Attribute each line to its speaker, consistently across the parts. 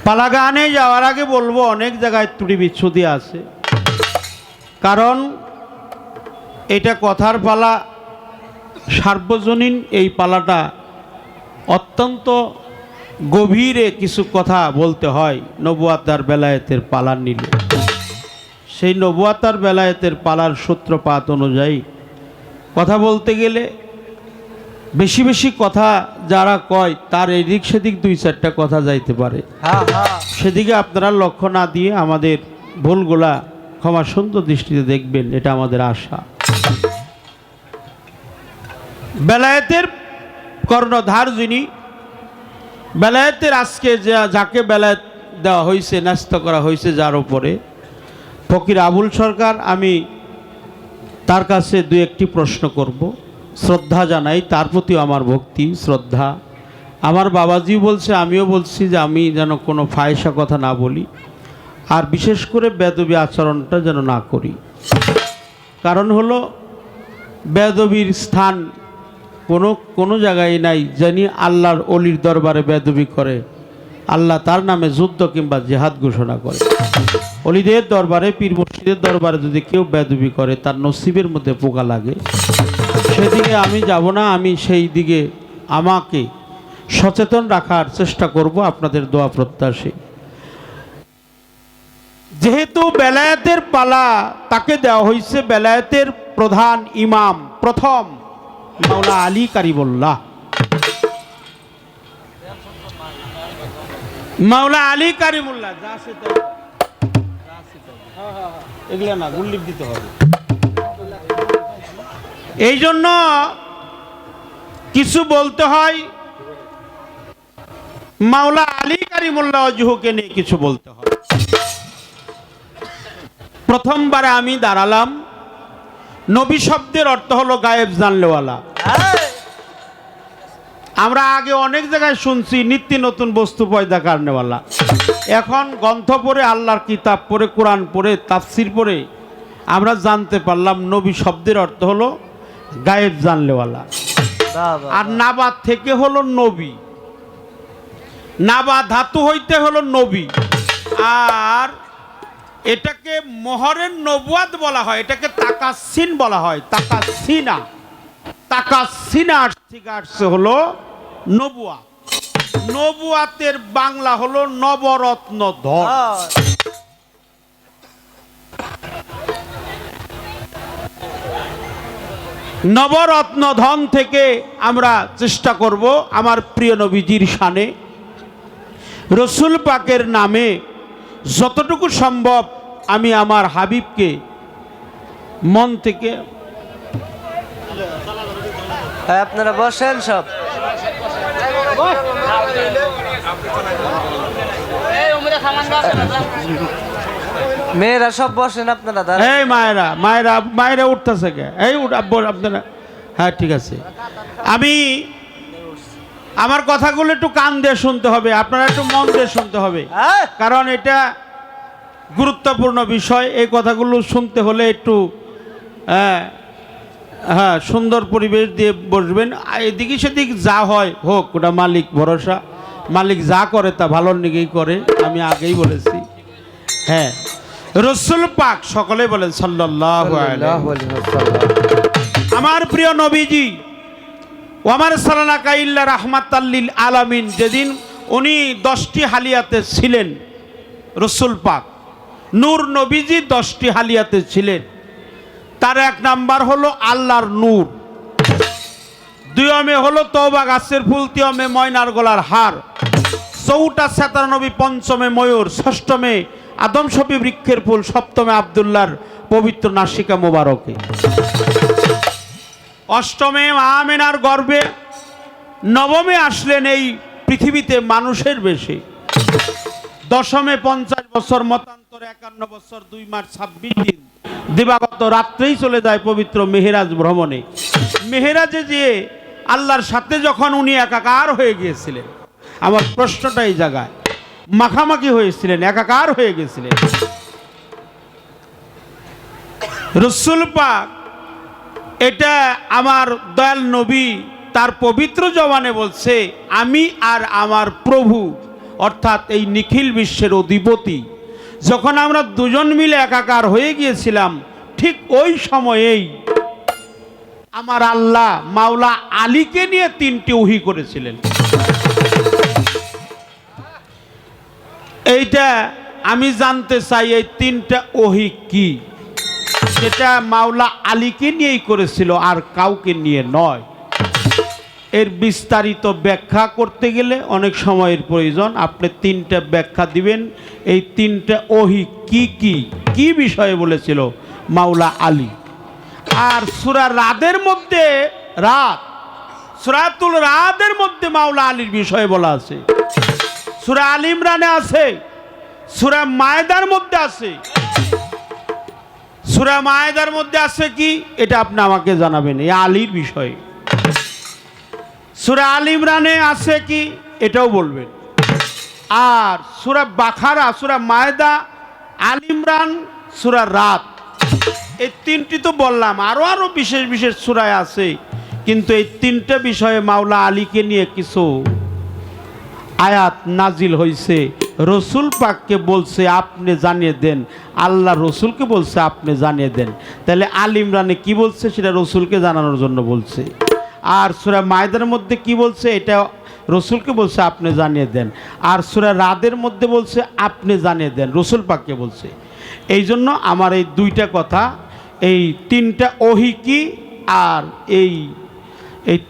Speaker 1: পালা গানে যাওয়ার আগে বলবো অনেক জায়গায় ত্রুটি বিচ্ছুতি আছে, কারণ এটা কথার পালা, সার্বজনীন এই পালাটা অত্যন্ত গভীরে কিছু কথা বলতে হয়। নবুয়াতার বেলায়েতের পালা নিলে সেই নবুয়াতার বেলায়েতের পালার সূত্রপাত অনুযায়ী কথা বলতে গেলে বেশি বেশি কথা যারা কয় তার এদিক সেদিক দুই চারটা কথা যাইতে পারে। সেদিকে আপনারা লক্ষ্য না দিয়ে আমাদের ভুলগুলা ক্ষমা সুন্দর দৃষ্টিতে দেখবেন, এটা আমাদের আশা। বেলায়েতের কর্ণধার যিনি, বেলায়েতের আজকে যাকে বেলায়েত দেওয়া হয়েছে, ন্যস্ত করা হয়েছে যার উপরে, ফকির আবুল সরকার, আমি তার কাছে দুই একটি প্রশ্ন করব, শ্রদ্ধা জানাই, তার প্রতিও আমার ভক্তি শ্রদ্ধা। আমার বাবাজি বলছে, আমিও বলছি যে আমি যেন কোনো ফায়সা কথা না বলি, আর বিশেষ করে বেদবি আচরণটা যেন না করি। কারণ হলো বেদবির স্থান কোনো জায়গায় নাই। যিনি আল্লাহর অলির দরবারে বেদবি করে, আল্লাহ তার নামে যুদ্ধ কিংবা জেহাদ ঘোষণা করে। অলিদের দরবারে, পীর মুর্শিদের দরবারে যদি কেউ বেদবি করে, তার নসিবের মধ্যে পোকা লাগে। সেদিকে আমি যাব না, আমি সেই দিকে আমাকে সচেতন রাখার চেষ্টা করব, আপনাদের দোয়া প্রত্যাশী। যেহেতু বেলায়েতের পালা তাকে দেওয়া হয়েছে, বেলায়েতের প্রধান ইমাম প্রথম মাওলা আলী কারিমুল্লাহ, মাওলা আলী কারিমুল্লাহ। এগুলা না, গুল্লিপ দিতে হবে। এই জন্য কিছু বলতে হয়, মাওলা আলী কারিমুল্লাহ ওয়াজহুকে নিয়ে কিছু বলতে হয়। প্রথমবারে আমি দাঁড়ালাম, নবী শব্দের অর্থ হলো গায়েব জানলেওয়ালা। আমরা আগে অনেক জায়গায় শুনছি নিত্য নতুন বস্তু পয়দা কারণেওয়ালা। এখন গ্রন্থ পড়ে, আল্লাহর কিতাব পড়ে, কোরআন পড়ে, তাফসির পড়ে আমরা জানতে পারলাম নবী শব্দের অর্থ হলো গায়েব জানলেওয়ালা। আর নাবাদ থেকে হলো নবী, নাবা ধাতু হইতে হলো নবী। আর এটাকে মোহরের নবুয়াত বলা হয়, এটাকে তাকাসিন বলা হয়, তাকাসিনা। তাকাসিনা থেকে আসছে হলো নবুয়াত। নবুয়াতের বাংলা হলো নবরত্ন ধন। নবরত্ন ধন থেকে আমরা চেষ্টা করব আমার প্রিয় নবীজির শানে, রসুল পাকের নামে যতটুকু সম্ভব আমি আমার হাবিবকে মন থেকে।
Speaker 2: আপনারা বসেন সব, মেয়েরা সব বসেন আপনারা।
Speaker 1: এই মায়েরা মায়েরা মায়েরা উঠতেছে কে? এই আপনারা, হ্যাঁ ঠিক আছে। আমি আমার কথাগুলো একটু কান দিয়ে শুনতে হবে, আপনারা একটু মন দিয়ে শুনতে হবে, কারণ এটা গুরুত্বপূর্ণ বিষয়। এই কথাগুলো শুনতে হলে একটু হ্যাঁ সুন্দর পরিবেশ দিয়ে বসবেন। এদিকে সেদিক যা হয় হোক, ওটা মালিক ভরসা, মালিক যা করে তা ভালোর দিকেই করে, আমি আগেই বলেছি। হ্যাঁ, রসুল পাক সকলে বলেন সাল্লাল্লাহু আলাইহি ওয়াসাল্লাম। আমার প্রিয় নবীজি, ওয়ামার সালানাকা ইল্লা রাহমাতাল লিল আলামিন, যেদিন উনি 10টি হালিয়াতে ছিলেন, রসুল পাক নূর নবীজি 10টি হালিয়াতে ছিলেন। তার এক নাম্বার হলো আল্লাহর নূর, দুইমে হলো তওবা গাছের ফুল, তিয়মে ময়নার গলার হার, চৌটা সেতার নবী, পঞ্চমে ময়ূর, ষষ্ঠমে আদম শফি বৃক্ষের ফুল, সপ্তমে আব্দুল্লাহর পবিত্র নাসিকা মোবারকে, অষ্টমে আমেনার গর্ভে, নবমে আসলেন এই পৃথিবীতে মানুষের বেশে, দশমে 50 বছর, মতান্তরে 51 বছর 2 মাস 26 দিন, দিবাগত রাত্রেই চলে যায় পবিত্র মেহেরাজ ভ্রমণে। মেহেরাজে যে আল্লাহর সাথে যখন উনি একাকার হয়ে গিয়েছিলেন, আমার প্রশ্নটা এই জায়গায়, মাখামাখি হয়েছিলেন, একাকার হয়ে গেছিলেন। রসুল পাক এটা আমার দয়াল নবী তার পবিত্র জবানে বলছে, আমি আর আমার প্রভু অর্থাৎ এই নিখিল বিশ্বের অধিপতি, যখন আমরা দুজন মিলে একাকার হয়ে গিয়েছিলাম, ঠিক ওই সময়েই আমার আল্লাহ মাওলা আলীকে নিয়ে 3টি ওহী করেছিলেন। এইটা আমি জানতে চাই, এই 3টা ওহী কি? সেটা মাওলা আলীকে নিয়েই করেছিল, আর কাউকে নিয়ে নয়। এর বিস্তারিত ব্যাখ্যা করতে গেলে অনেক সময়ের প্রয়োজন। আপনি 3টা ব্যাখ্যা দিবেন, এই 3টা ওহী কি কি কি বিষয়ে বলেছিল মাওলা আলী। আর সূরা রাদের মধ্যে, সূরাতুল রাদের মধ্যে মাওলা আলীর বিষয়ে বলা আছে, সূরা আল ইমরানে আছে, সূরা মায়েদার মধ্যে আছে। সূরা মায়েদার মধ্যে আছে কি, এটা আপনি আমাকে জানাবেন, এই আলীর বিষয়ে। সূরা আল ইমরানে আছে কি, এটাও বলবেন। আর সূরা বাকারা, সূরা মায়েদা, আল ইমরান, সূরা রাদ, এই 3টি তো বললাম। আরো বিশেষ বিশেষ সূরায় আছে, কিন্তু এই 3টা বিষয়ে মাওলা আলীকে নিয়ে কিছু আয়াত নাজিল হয়েছে। রসুল পাককে বলছে আপনি জানিয়ে দেন, আল্লাহ রসুলকে বলছে আপনি জানিয়ে দেন। তাহলে আল ইমরানে কি বলছে সেটা রসুলকে জানানোর জন্য বলছে। আর সূরা মায়েদার মধ্যে কি বলছে, এটা রসুলকে বলছে আপনি জানিয়ে দেন। আর সূরা রাদের মধ্যে বলছে আপনি জানিয়ে দেন, রসুল পাককে বলছে। এই জন্য আমার এই 2টা কথা, এই 3টা ওহী কি, আর এই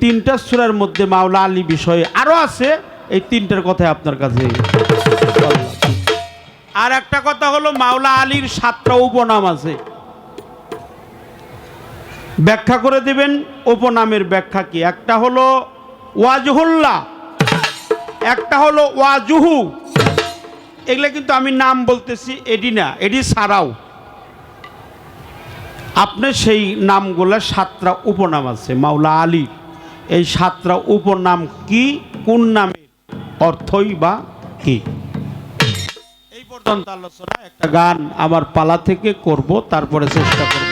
Speaker 1: 3টা সূরার মধ্যে মাওলা আলী বিষয়ে আরও আছে, এই 3টার কথাই আপনার কাছে। আর একটা কথা হলো, মাওলা আলীর 7টা উপনাম আছে, ব্যাখ্যা করে দিবেন উপনামের ব্যাখ্যা কি। একটা হলো ওয়াজহুল্লাহ, একটা হলো ওয়াজুহু। এগুলো কিন্তু আমি নাম বলতেছি, এডি না, এডি ছাড়াও আপনি সেই নামগুলো 7টা উপনাম আছে মাওলা আলীর। এই 7টা উপনাম কি, কোন নামের অর্থই বা কি, এই পর্যন্ত আলোচনা। একটা গান আমার পালা থেকে করব, তারপরে চেষ্টা করব।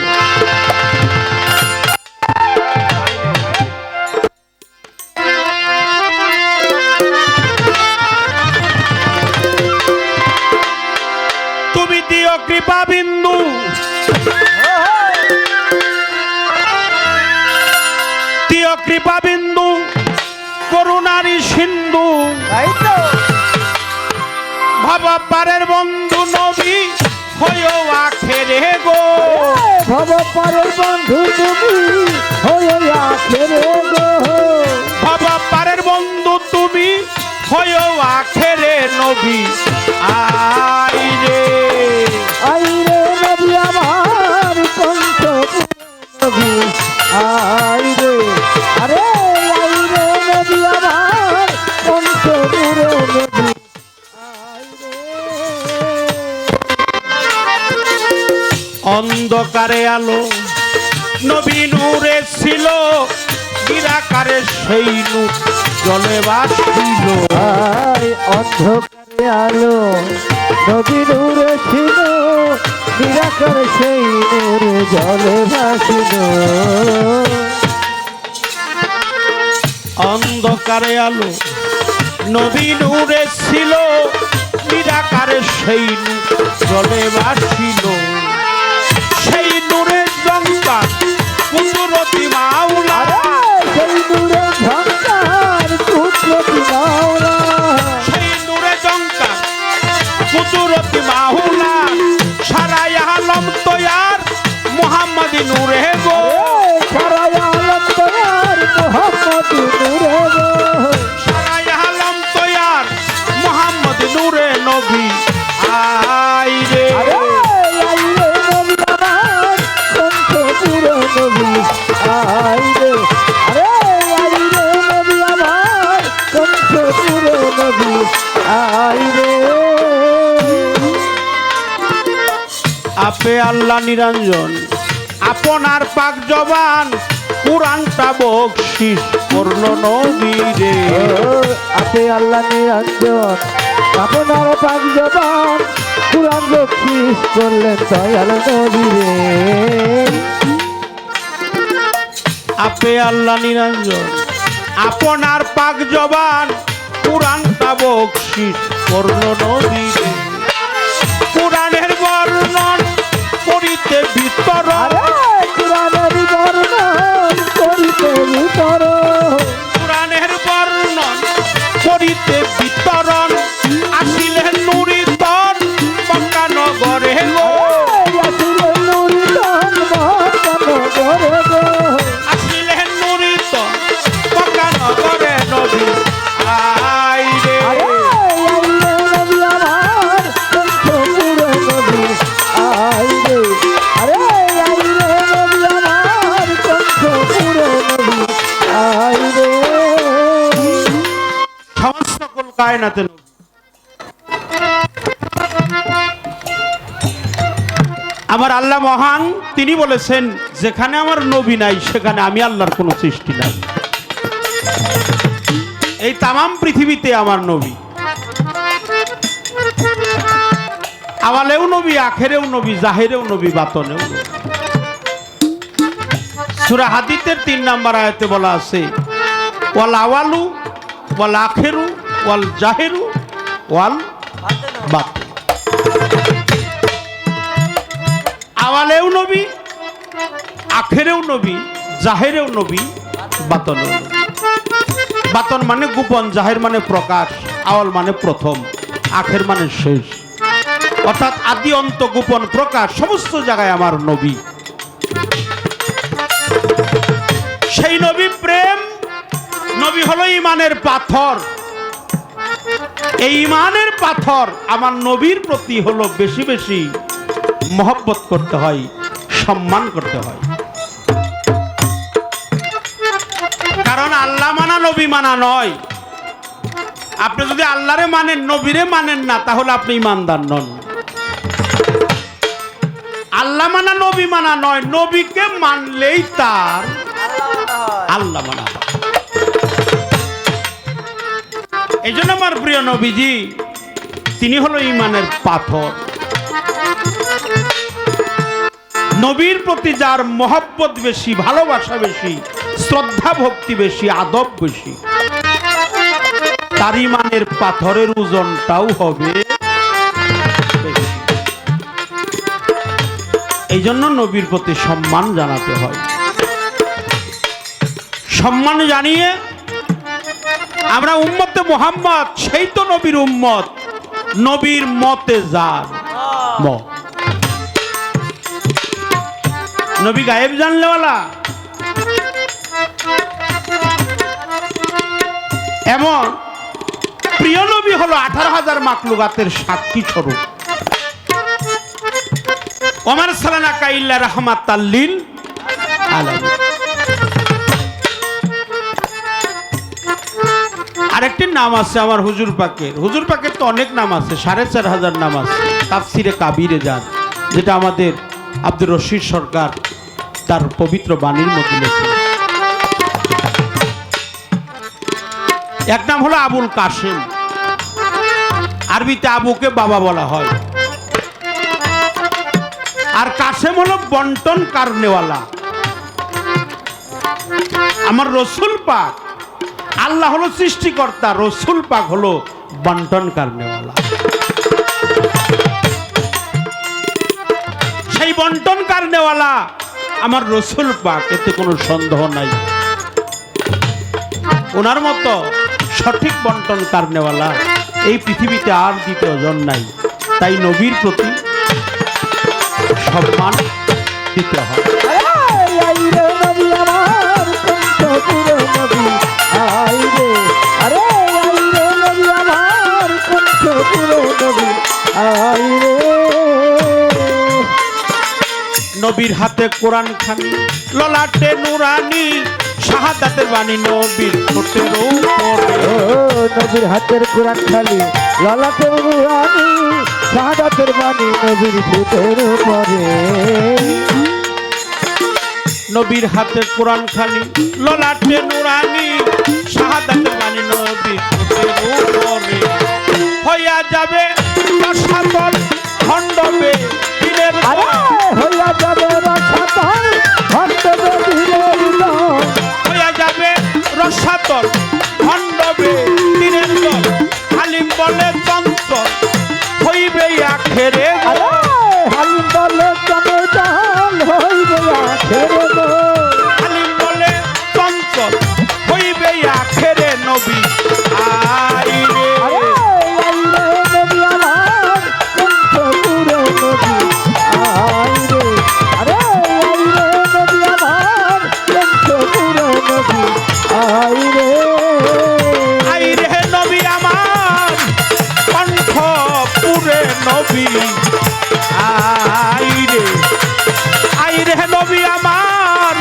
Speaker 1: তুমি দিও কৃপা বিন্দু, দিও কৃপা বিন্দু, করুণারি সিন্ধু, ভবপারের বন্ধু নবী হইও আখেরে গো,
Speaker 3: ভবপারের বন্ধু তুমি হইও আখেরে গো,
Speaker 1: ভবপারের বন্ধু তুমি হইও আখেরে নবী। আইরে
Speaker 3: আইরে নবী আমার কণ্ঠ নবী, আইরে আরে আইরে নবী আমার কণ্ঠ নবী,
Speaker 1: অন্ধকারে আলো নবী নূরে ছিল, নিরাকারে সেই নূর জলে ভাসিল।
Speaker 3: অন্ধকারে আলো নবী নূরে ছিল, নিরাকারে সেই নূরে জলে ভাসিল।
Speaker 1: অন্ধকারে আলো নবী নূরে ছিল, নিরাকারে সেই নূর জলে ভাসিল। সেই নূরের জঙ্কার কুদরতি মাওলা,
Speaker 3: সেই নূরে ঝঙ্কার কুদরতি মাওলা,
Speaker 1: সেই নূরে জঙ্কার কুদরতি মাওলা। সারা আলম তৈয়ার মুহাম্মদি নূরে গো,
Speaker 3: সারা আলম তৈয়ার মুহাম্মদি নূরে গো,
Speaker 1: সারা আলম তৈয়ার মুহাম্মদি নূরে নবী। আইরে
Speaker 3: আইরে নবী আমার কণ্ঠ পুরো নবী, আইরে আরে আইরে নবী আমার কণ্ঠ পুরো নবী, আইরে।
Speaker 1: আপে আল্লাহ নিরঞ্জন, আপনার পাক জবান কুরআনটা বকশিশ করল নবী রে।
Speaker 3: আপে আল্লাহ নিরঞ্জন, আপনার পাক জবান কুরআন বকশিশ করলেন দয়াল নবী রে।
Speaker 1: আপে আল্লাহ নিরঞ্জন, আপনার পাক জবান কুরআনটা বকশিশ করল নবী রে। কোরআনের বর্ণন করিতে বিতরণ,
Speaker 3: কোরআনের বর্ণন করিতে বিতরণ,
Speaker 1: কোরআনের বর্ণন করিতে বিতরণ, আসিলেন নুরিতন মক্কা নগরে গো,
Speaker 3: আসিলেন নুরিতন মক্কা নগরে গো,
Speaker 1: আসিলেন নুরিতন মক্কা নগরে নবী আই রে।
Speaker 3: আইলে নবী আমার কণ্ঠপুরে নবী আইলে, আরে আইলে নবী আমার কণ্ঠপুরে নবী আইলে।
Speaker 1: সমস্ত কুল কায়নাতে নবী। আমার আল্লাহ মহান, তিনি বলেছেন যেখানে আমার নবী নাই সেখানে আমি আল্লাহর কোনো সৃষ্টি নাই। এই তামাম পৃথিবীতে আমার নবী, আওয়ালেও নবী, আখেরেও নবী, জাহেরেও নবী, বাতনেও নবী। সূরা হাদীদের 3 নম্বর আয়াতে বলা আছে ওয়াল আওয়ালু ওয়াল আখেরু ওয়াল জাহেরু ওয়াল বাতিন। আওয়ালেও নবী, আখেরেও নবী, জাহেরেও নবী, বাতনেও নবী। বাতন মানে গোপন, জাহের মানে প্রকাশ, আওয়াল মানে প্রথম, আখের মানে শেষ। অর্থাৎ আদি অন্ত গোপন প্রকাশ সমস্ত জায়গায় আমার নবী। সেই নবী প্রেম, নবী হলো ইমানের পাথর। এই ইমানের পাথর আমার নবীর প্রতি হলো বেশি বেশি মহব্বত করতে হয়, সম্মান করতে হয়। কারণ আল্লাহ মানা নবী মানা নয়। আপনি যদি আল্লাহরে মানেন, নবীরে মানেন না, তাহলে আপনি ইমানদার নন। আল্লাহ মানা নবী মানা নয়, নবীকে মানলেই তার আল্লাহ মানা হয়। এই জন্য আমার প্রিয় নবীজি, তিনি হলো ইমানের পাথর। নবীর প্রতি যার মহব্বত বেশি, ভালোবাসা বেশি, শ্রদ্ধা ভক্তি বেশি, আদব বেশি, তার ইমানের পাথরের ওজনটাও হবে বেশি। এই জন্য নবীর প্রতি সম্মান জানাতে হয়। সম্মান জানিয়ে আমরা উম্মতে মুহাম্মদ, সেই তো নবীর উম্মত, নবীর মতে যার মত। নবী গায়েব জানলেওয়ালা, এমন প্রিয় নবী হলো 18,000 মাখলুকাতের সাক্ষী স্বরূপ। ওমার সালানাকা ইল্লা রাহমাতাল লিল আলামিন। আরেকটি নাম আছে আমার হুজুর পাকের। হুজুর পাকের তো অনেক নাম আছে, 4,500 নাম আছে তাফসিরে কাবিরে যান, যেটা আমাদের আব্দুর রশিদ সরকার তার পবিত্র বাণীর মধ্যে লেখেন। এক নাম হলো আবুল কাসেম, আরবিতে আবুকে বাবা বলা হয়। আর কাসেম হলো বন্টন কারনেওয়ালা। আমার রসুল পাক, আল্লাহ হলো সৃষ্টিকর্তা, রসুল পাক হলো বন্টন কারনেওয়ালা। সেই বন্টন কারনেওয়ালা আমার রসুল পাক, এতে কোনো সন্দেহ নাই। ওনার মতো সঠিক বন্টন কারনেওয়ালা এই পৃথিবীতে আর দ্বিতীয় জন নাই। তাই নবীর প্রতি সম্মান দিতে হয়।
Speaker 3: আইলে নবী আমার কণ্ঠপুরে নবী আইলে, আরে আইলে নবী আমার কণ্ঠপুরে নবী আইলে।
Speaker 1: নবীর হাতে কোরআন খানি, ললাটে নুরানি, শাহাদাতের বাণী নবীর ঠোঁটের উপরে।
Speaker 3: ও নবীর হাতের কোরআন খালি, ললাটের নুরানি, শাহাদাতের বাণী নবীর ঠোঁটের উপরে।
Speaker 1: নবীর হাতে কোরআন খানি, ললাটে নুরানি, শাহাদাতের বাণী নবীর ঠোঁটের উপরে। হইয়া যাবে রসাতল খণ্ডবে দিনের
Speaker 3: আরে হইয়া যাবে রসাতল খণ্ডবে দিনের দল,
Speaker 1: হইয়া যাবে রসাতল খণ্ডবে দিনের দল। হালিম বলে তন্ত্র
Speaker 3: আখেরে গো
Speaker 1: খালি বলে চঞ্চল হইবে আখেরে নবী আইরে।
Speaker 3: আরে আইরে নবী আমার কণ্ঠপুরে নবী আইরে আরে আইরে নবী আমার কণ্ঠপুরে নবী আইরে
Speaker 1: আইরে নবী আমার কণ্ঠপুরে নবী আইরে। আইরে নবী আমার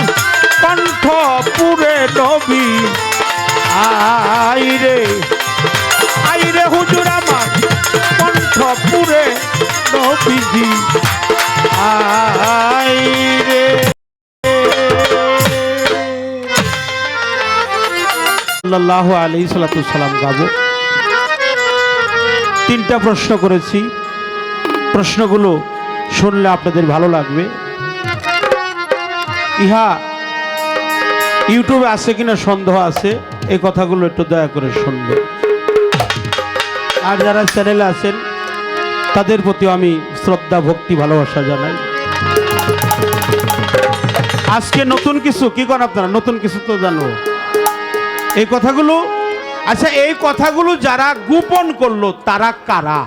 Speaker 1: কণ্ঠপুরে নবী আইরে। আইরে হুজুর আমার কণ্ঠপুরে নবীজি আইরে। সাল্লাল্লাহু আলাইহি সাল্লাম গাবো। তিনটা প্রশ্ন করেছি, প্রশ্নগুলো শুনলে আপনাদের ভালো লাগবে। ইহা ইউটিউবে আছে কিনা সন্দেহ আছে, এই কথাগুলো একটু দয়া করে শুনবে। আর যারা চ্যানেলে আছেন তাদের প্রতি আমি শ্রদ্ধা ভক্তি ভালোবাসা জানাই। আজকে নতুন কিছু কি করেন আপনারা, নতুন কিছু তো জানো এই কথাগুলো। আচ্ছা, এই কথাগুলো যারা গোপন করলো তারা কারা?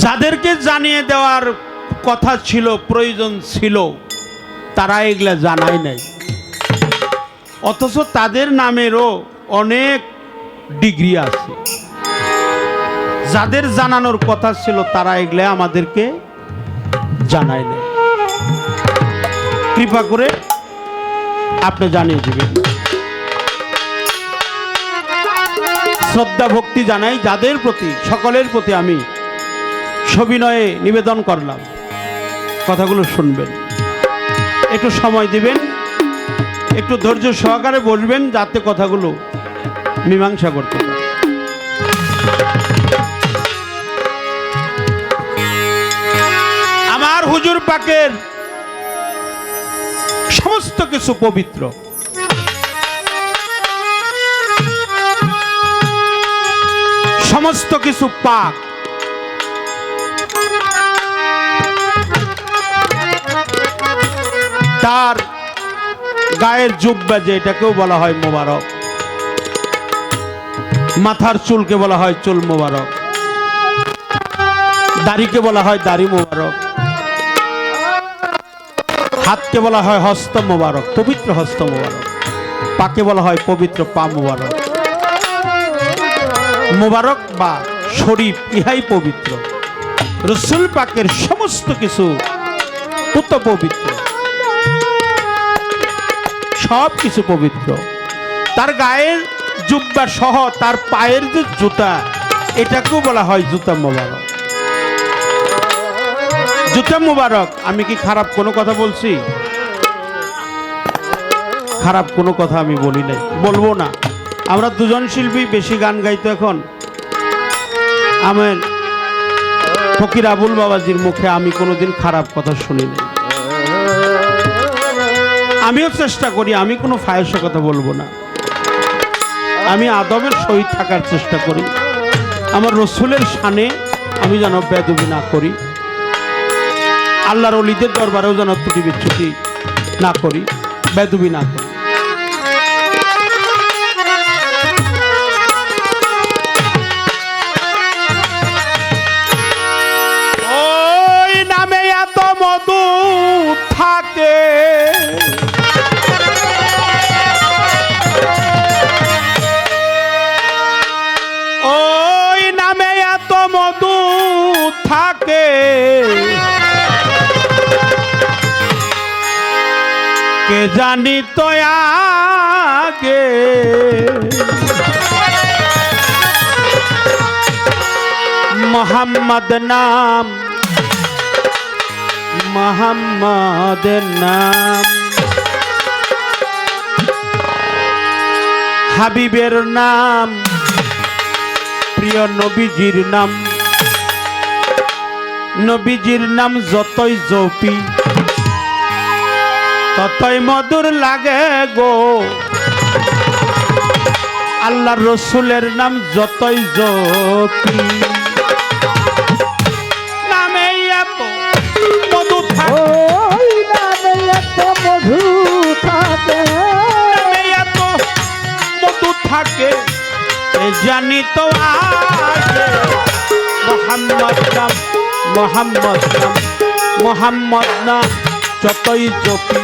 Speaker 1: যাদেরকে জানিয়ে দেওয়ার কথা ছিল, প্রয়োজন ছিল, তারা এগুলা জানাই নাই, অথচ তাদের নামেরও অনেক ডিগ্রি আছে। যাদের জানানোর কথা ছিল তারা এগুলা আমাদেরকে জানায় নাই। কৃপা করে আপনি জানিয়ে দিবেন। শ্রদ্ধা ভক্তি জানাই যাদের প্রতি, সকলের প্রতি আমি সবিনয়ে নিবেদন করলাম, কথাগুলো শুনবেন, একটু সময় দিবেন, একটু ধৈর্য সহকারে বলবেন, যাতে কথাগুলো মীমাংসা করতে পারে। আমার হুজুর পাকের সমস্ত কিছু পবিত্র, সমস্ত কিছু পাক। তার গায়ের জুব্বা যে, এটাকেও বলা হয় মোবারক। মাথার চুলকে বলা হয় চুল মোবারক, দাড়িকে বলা হয় দাড়ি মোবারক, হাতকে বলা হয় হস্ত মোবারক, পবিত্র হস্ত মোবারক, পাকে বলা হয় পবিত্র পা মোবারক। মোবারক বা শরীফ ইহাই পবিত্র। রসুল পাকের সমস্ত কিছু পুত পবিত্র, সব কিছু পবিত্র। তার গায়ের জুব্বা সহ তার পায়ের যে জুতা, এটাকেও বলা হয় জুতা মোবারক। জুতা মোবারক। আমি কি খারাপ কোনো কথা বলছি? খারাপ কোনো কথা আমি বলি নাই, বলবো না। আমরা দুজন শিল্পী বেশি গান গাইতো এখন। আমার ফকির আবুল বাবাজির মুখে আমি কোনোদিন খারাপ কথা শুনি নাই। আমিও চেষ্টা করি, আমি কোনো ফায়সা কথা বলবো না, আমি আদবের সহিত থাকার চেষ্টা করি। আমার রসুলের শানে আমি যেন বেদবি না করি, আল্লাহর ওলিদের দরবারেও যেন ত্রুটি বিচ্যুতি না করি, বেদবি না করি। ওই নামে এত মধু থাকে, ওই নামে এত মধু থাকে, কে জানি তো আগে। মোহাম্মদ নাম, মোহাম্মদ নাম, হাবিবের নাম, প্রিয় নবীজির নাম। নবীজির নাম যতই জপি ততই মধুর লাগে গো। আল্লাহর রসুলের নাম যতই জপি, নামে এত জানি তো আগে মোহাম্মদ নাম মোহাম্মদ নাম মোহাম্মদ নাম যতই জপি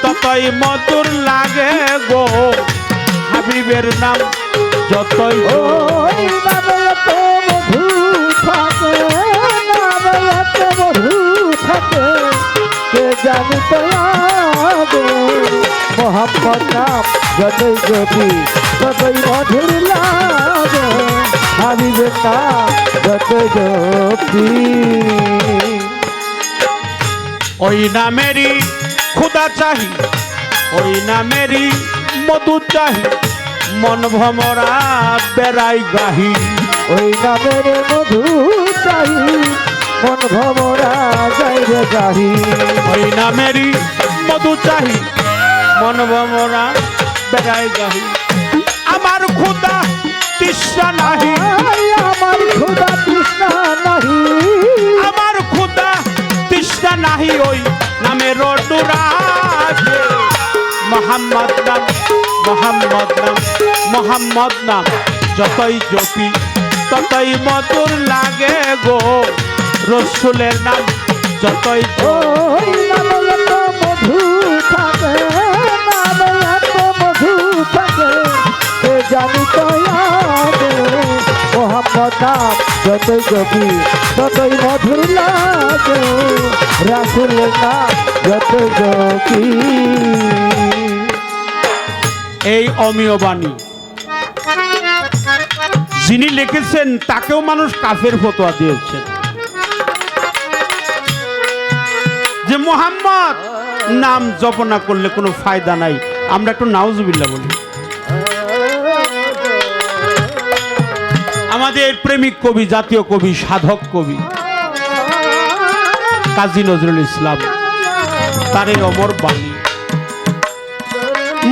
Speaker 1: ততই মধুর লাগে গো হাবিবের নাম যতই
Speaker 3: ওই নামে এত মধু থাকে, নামে এত মধু থাকে, কে জানি তো আগে মোহাম্মদ নাম যতই জপি ততই মধুর লাগে হাবিবের নাম যতই জপি।
Speaker 1: ওই নামেরই খুদা চাহি ওই নামেরই মধু চাহি মন ভমরা বেড়াই গাহি
Speaker 3: ওই নামের মধু চাই মন ভমরা যাইবে গাহি।
Speaker 1: ওই নামেরই মধু চাহি মন ভমরা বেড়াই গাহি আমার খুদা তৃষ্ণা নাহি
Speaker 3: আমার ক্ষুধা তৃষ্ণা নাহি,
Speaker 1: আমার খুদা তৃষ্ণা নাহি ওই নামের ডুরাছে মোহাম্মদ নাম মোহাম্মদ নাম মোহাম্মদ নাম যতই জপি ততই মধুর লাগে গো রসুলের নাম যতই
Speaker 3: ওই নামে এত মধু থাকে, নামে এত মধু থাকে, কে জানি তো আগে মোহাম্মদ নাম যতই জপি ততই মধুর লাগে রাসূলের নাম যতই জপি।
Speaker 1: এই অমীয় বাণী যিনি লিখেছেন তাকেও মানুষ কাফের ফতোয়া দিয়েছেন যে মুহাম্মদ নাম জপ না করলে কোনো ফায়দা নাই। আমরা একটু নাউজুবিল্লাহ বলি। আমাদের প্রেমিক কবি জাতীয় কবি সাধক কবি কাজী নজরুল ইসলাম তার এই অমর বাণী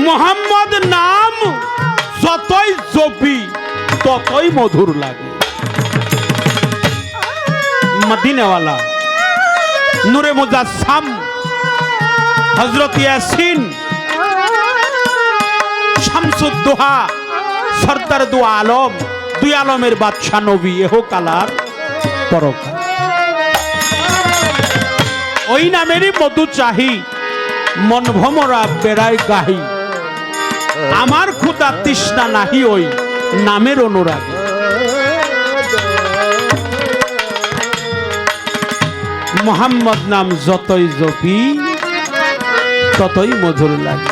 Speaker 1: মোহাম্মদ নাম যতই জপি ততই মধুর লাগে। মদিনাওয়ালা নূরে মুজাসসাম হযরত ইয়াসিন শামসুদ্দোহা সরদার দু আলম দুই আলমের বাদশা নবী এহ কালার পরকাল ওই নামেরই মধু চাহি মন ভমরা বেড়াই গাহি আমার ক্ষুধা তৃষ্ণা নাহি ওই নামের অনুরাগে। মোহাম্মদ নাম যতই জপি ততই মধুর লাগে।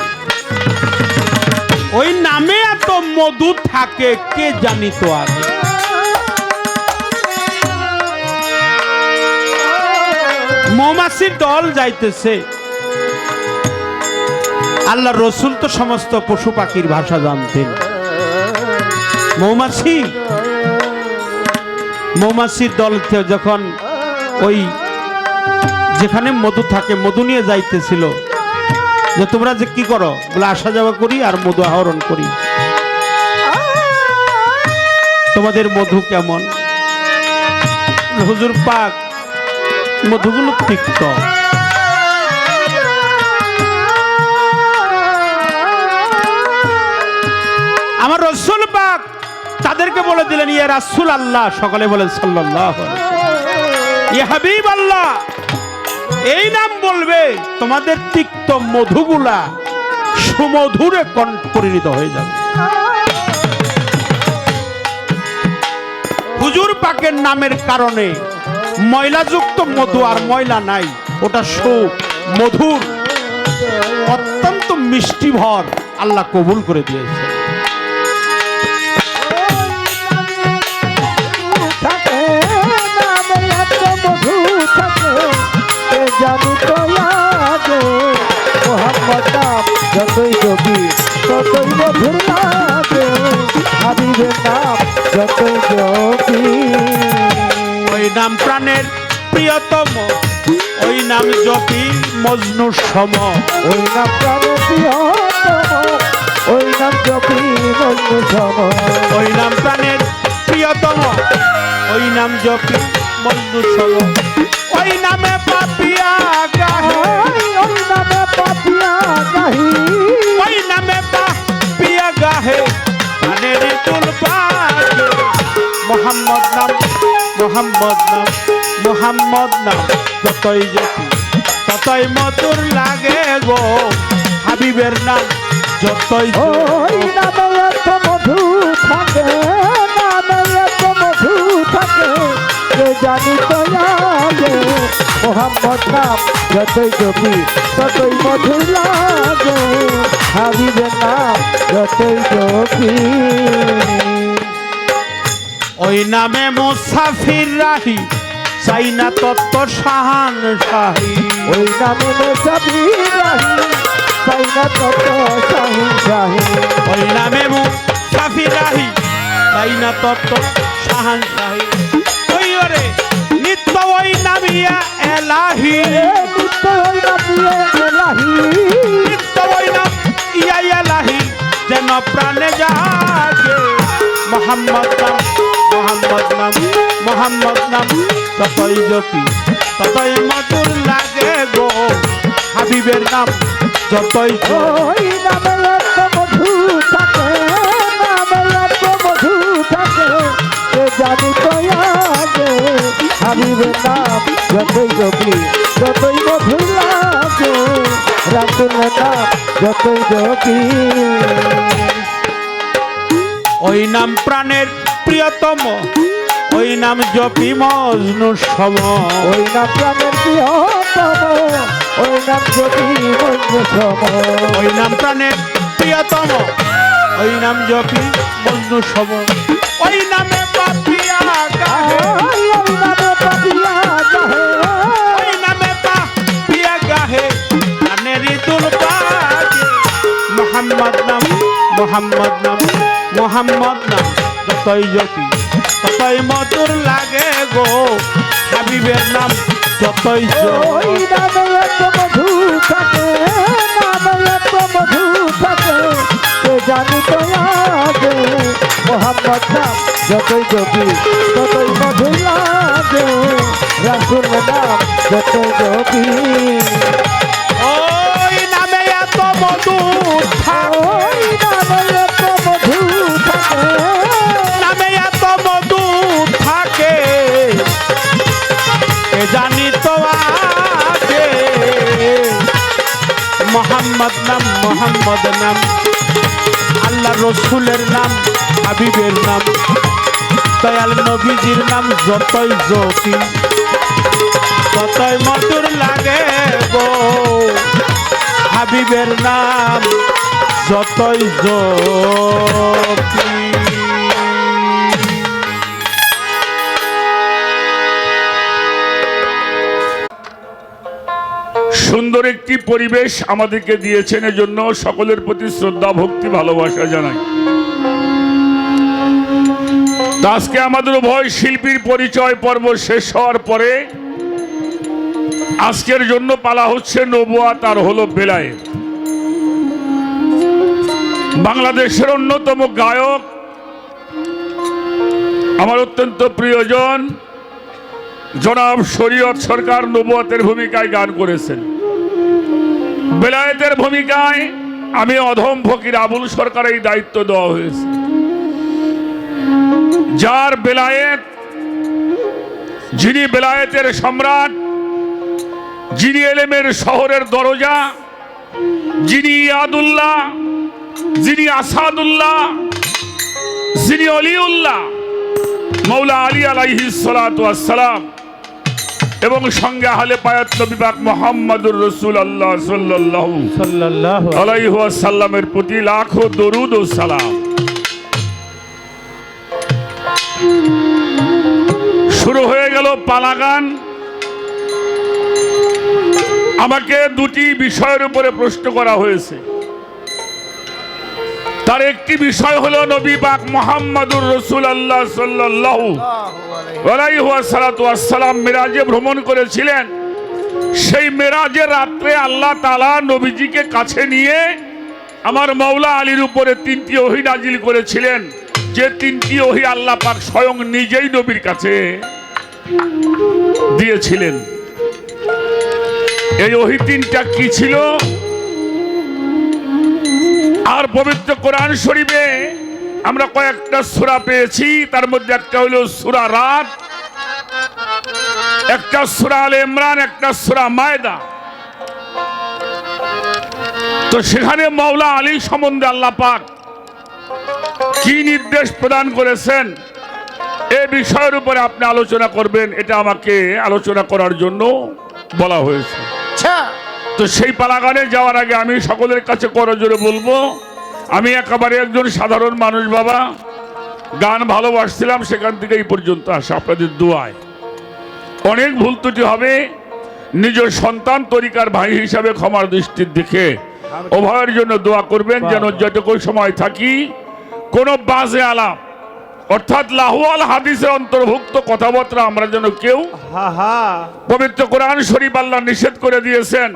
Speaker 1: ওই নামে এত মধু থাকে কে জানি তো আগে। মৌমাছির দল যাইতেছে আল্লাহ রসুল তো সমস্ত পশু পাখির ভাষা জানতেন। মৌমাছির দল যখন ওই যেখানে মধু থাকে মধু নিয়ে যাইতেছিল যে তোমরা যে কি করো বলে আসা যাওয়া করি আর মধু আহরণ করি, তোমাদের মধু কেমন? হুজুর পাক মধুগুলো তিক্ত। আমার রাসূল পাক তাদেরকে বলে দিলেন ইয়া রাসূল আল্লাহ, সকলে বলেন সাল্লাল্লাহু আলাইহি ওয়াসাল্লাম, ইয়া হাবিব আল্লাহ, এই নাম বলবে তোমাদের তিক্ত মধুগুলা সুমধুরে পরিণত হয়ে যাবে। হুজুর পাকের নামের কারণে ময়লাযুক্ত মধু আর ময়লা নাই, ওটা মধুর অত্যন্ত মিষ্টি ভর আল্লাহ কবুল করে দিয়েছে।
Speaker 3: জানি তো লাগে মোহাম্মদ নাম যতই জপি ততই মধুর লাগে হাবিবের নাম যতই জপি।
Speaker 1: ওই নাম প্রাণের প্রিয়তম, ওই নাম জপি মজনুর সম,
Speaker 3: ওই নাম প্রাণের প্রিয়তম, ওই নাম জপি মজনুর সম,
Speaker 1: ওই নাম প্রাণের প্রিয়তম, ওই নাম জপি মজনুর সম, ওই নামে পাপিয়া গাহে,
Speaker 3: ওই নামে পাপিয়া গাহি,
Speaker 1: ওই নামে পাপিয়া গাহে, প্রাণের তুল পাগে মোহাম্মদ নাম যতই জপি ততই মধুর লাগে গো হাবিবের নাম যতই
Speaker 3: ওই নামে এত মধু থাকে, নামে এত মধু থাকে, কে জানি তো আগে মোহাম্মদ নাম যতই জপি ততই মধু লাগে, হাবিবের নাম যতই জপি।
Speaker 1: ওই নামে মুসাফির রাহি চাই না তত্ত্ব শাহান শাহী,
Speaker 3: ওই নামে মুসাফির রাহি চাই না তত শাহী শাহী,
Speaker 1: ওই নামে মুসাফির রাহি চাই না তত্ত্ব শাহান শাহী। ওই ওরে নিত্য ওই নামিয়া এলাহি,
Speaker 3: নিত্য ওই নামিয়ে এলাহি,
Speaker 1: নিত্য ওই নাম ইয়া এলাহি যেন প্রাণে জাগে মোহাম্মদ নাম ততই জপি ততই মধুর লাগে গো হাবিবের নাম যতই
Speaker 3: ওই নামে এত মধু থাকে, নামে এত মধু থাকে, কে জানি তো আগে হাবিবের নাম যতই জপি ততই মধু লাগে, রাসূলের নাম যতই জপি।
Speaker 1: ওই নাম প্রাণের প্রিয়তম, ওই নাম জপি মজনু সম,
Speaker 3: ওই নাম প্রাণের প্রিয়তম, ওই নাম জপি মজনু সম,
Speaker 1: ওই নাম প্রাণের প্রিয়তম, ওই নাম জপি মজনু সম। ওই নামে পাপিয়া গাহে,
Speaker 3: ওই নামে পাপিয়া গাহে,
Speaker 1: ওই নামে পাপিয়া গাহে গানেরই দুল বাজে মোহাম্মদ নাম যতই জপি ততই মধুর লাগে গো হাবিবের নাম যতই
Speaker 3: ওই নামে এত মধু থাকে, নামে এত মধু থাকে, কে জানি তো আগে মোহাম্মদ নাম যতই জপি ততই মধু লাগে, রাসূলের নাম যতই জপি।
Speaker 1: ওই নামে এত মধু
Speaker 3: ওই নামে এত মধু থাকে,
Speaker 1: নামে এত মধু থাকে এ জানি তো আগে মোহাম্মদ নাম আল্লাহ রসুলের নাম হাবিবের নাম দয়াল নবীজির নাম যতই জপি ততই মধুর লাগে গো হাবিবের নাম যতই জপি।
Speaker 4: সুন্দর একটি পরিবেশ আমাদেরকে দিয়েছেন, এজন্য সকলের প্রতি শ্রদ্ধা ভক্তি ভালোবাসা জানাই। আজকে আমাদের উভয় শিল্পীর পরিচয় পর্ব শেষ হওয়ার পরে আজকের জন্য পালা হচ্ছে নবুয়াত আর হলো বেলায়েত। বাংলাদেশের অন্যতম গায়ক, আমার অত্যন্ত প্রিয়জন জনাব শরীয়ত সরকার নবুয়াতের ভূমিকায় গান করেছেন। বেলায়েতের ভূমিকায় আমি অধম ফকির আবুল সরকার এই দায়িত্ব দেওয়া হয়েছে। যার বেলায়েত, যিনি বেলায়েতের সম্রাট, যিনি এলেমের শহরের দরজা, যিনি ইয়াদুল্লাহ, যিনি আসাদুল্লাহ, যিনি অলিউল্লাহ, মৌলা আলী আলাইহিস সালাতু ওয়াস সালাম, এবং সঙ্গে আহলে পায়াত নবী পাক মুহাম্মদুর রাসূলুল্লাহ সাল্লাল্লাহু আলাইহি ওয়াসাল্লামের প্রতি লাখো দরুদ ও সালাম। শুরু হয়ে গেল পালা গান। আমাকে দুটি বিষয়ের উপরে প্রশ্ন করা হয়েছে। তার একটি বিষয় হলো নবী পাক মুহাম্মদুর রাসূলুল্লাহ সাল্লাল্লাহু আলাইহি ওয়াসাল্লাম মেরাজে ভ্রমণ করেছিলেন। সেই মেরাজের রাত্রে আল্লাহ তাআলা নবীজিকে কাছে নিয়ে আমার মাওলা আলীর উপরে তিনটি ওহী নাজিল করেছিলেন, যে তিনটি ওহী আল্লাহ পাক স্বয়ং নিজেই নবীর কাছে দিয়েছিলেন। এই ওহী তিনটা কি ছিল? আর পবিত্র কোরআন শরীফে আমরা কয়েকটা সূরা পেয়েছি, তার মধ্যে একটা হলো সূরা রাত, একটা সূরা আলে ইমরান, একটা সূরা মায়দা। তো সেখানে মাওলা আলী সম্বন্ধে আল্লাহ পাক কি নির্দেশ প্রদান করেছেন এই বিষয়ের উপরে আপনি আলোচনা করবেন, এটা আমাকে আলোচনা করার জন্য বলা হয়েছে। তো সেই পালাগানে যাওয়ার আগে আমি সকলের কাছে করজোরে বলবো, আমি একেবারে একজন সাধারণ মানুষ বাবা, গান ভালোবাসছিলাম, সেখান থেকে এই পর্যন্ত আসা আপনাদের দোয়ায়। অনেক ভুল ত্রুটি হবে, নিজ সন্তান তরিকার ভাই হিসাবে ক্ষমার দৃষ্টির দিকে উভয়ের জন্য দোয়া করবেন, যেন যতটুকু সময় থাকি কোনো বাজে আলাপ অর্থাৎ লাহুয়াল হাদিসের অন্তর্ভুক্ত কথাবার্তা আমরা যেন কেউ, পবিত্র কোরআন শরীফ আল্লাহ নিষেধ করে দিয়েছেন।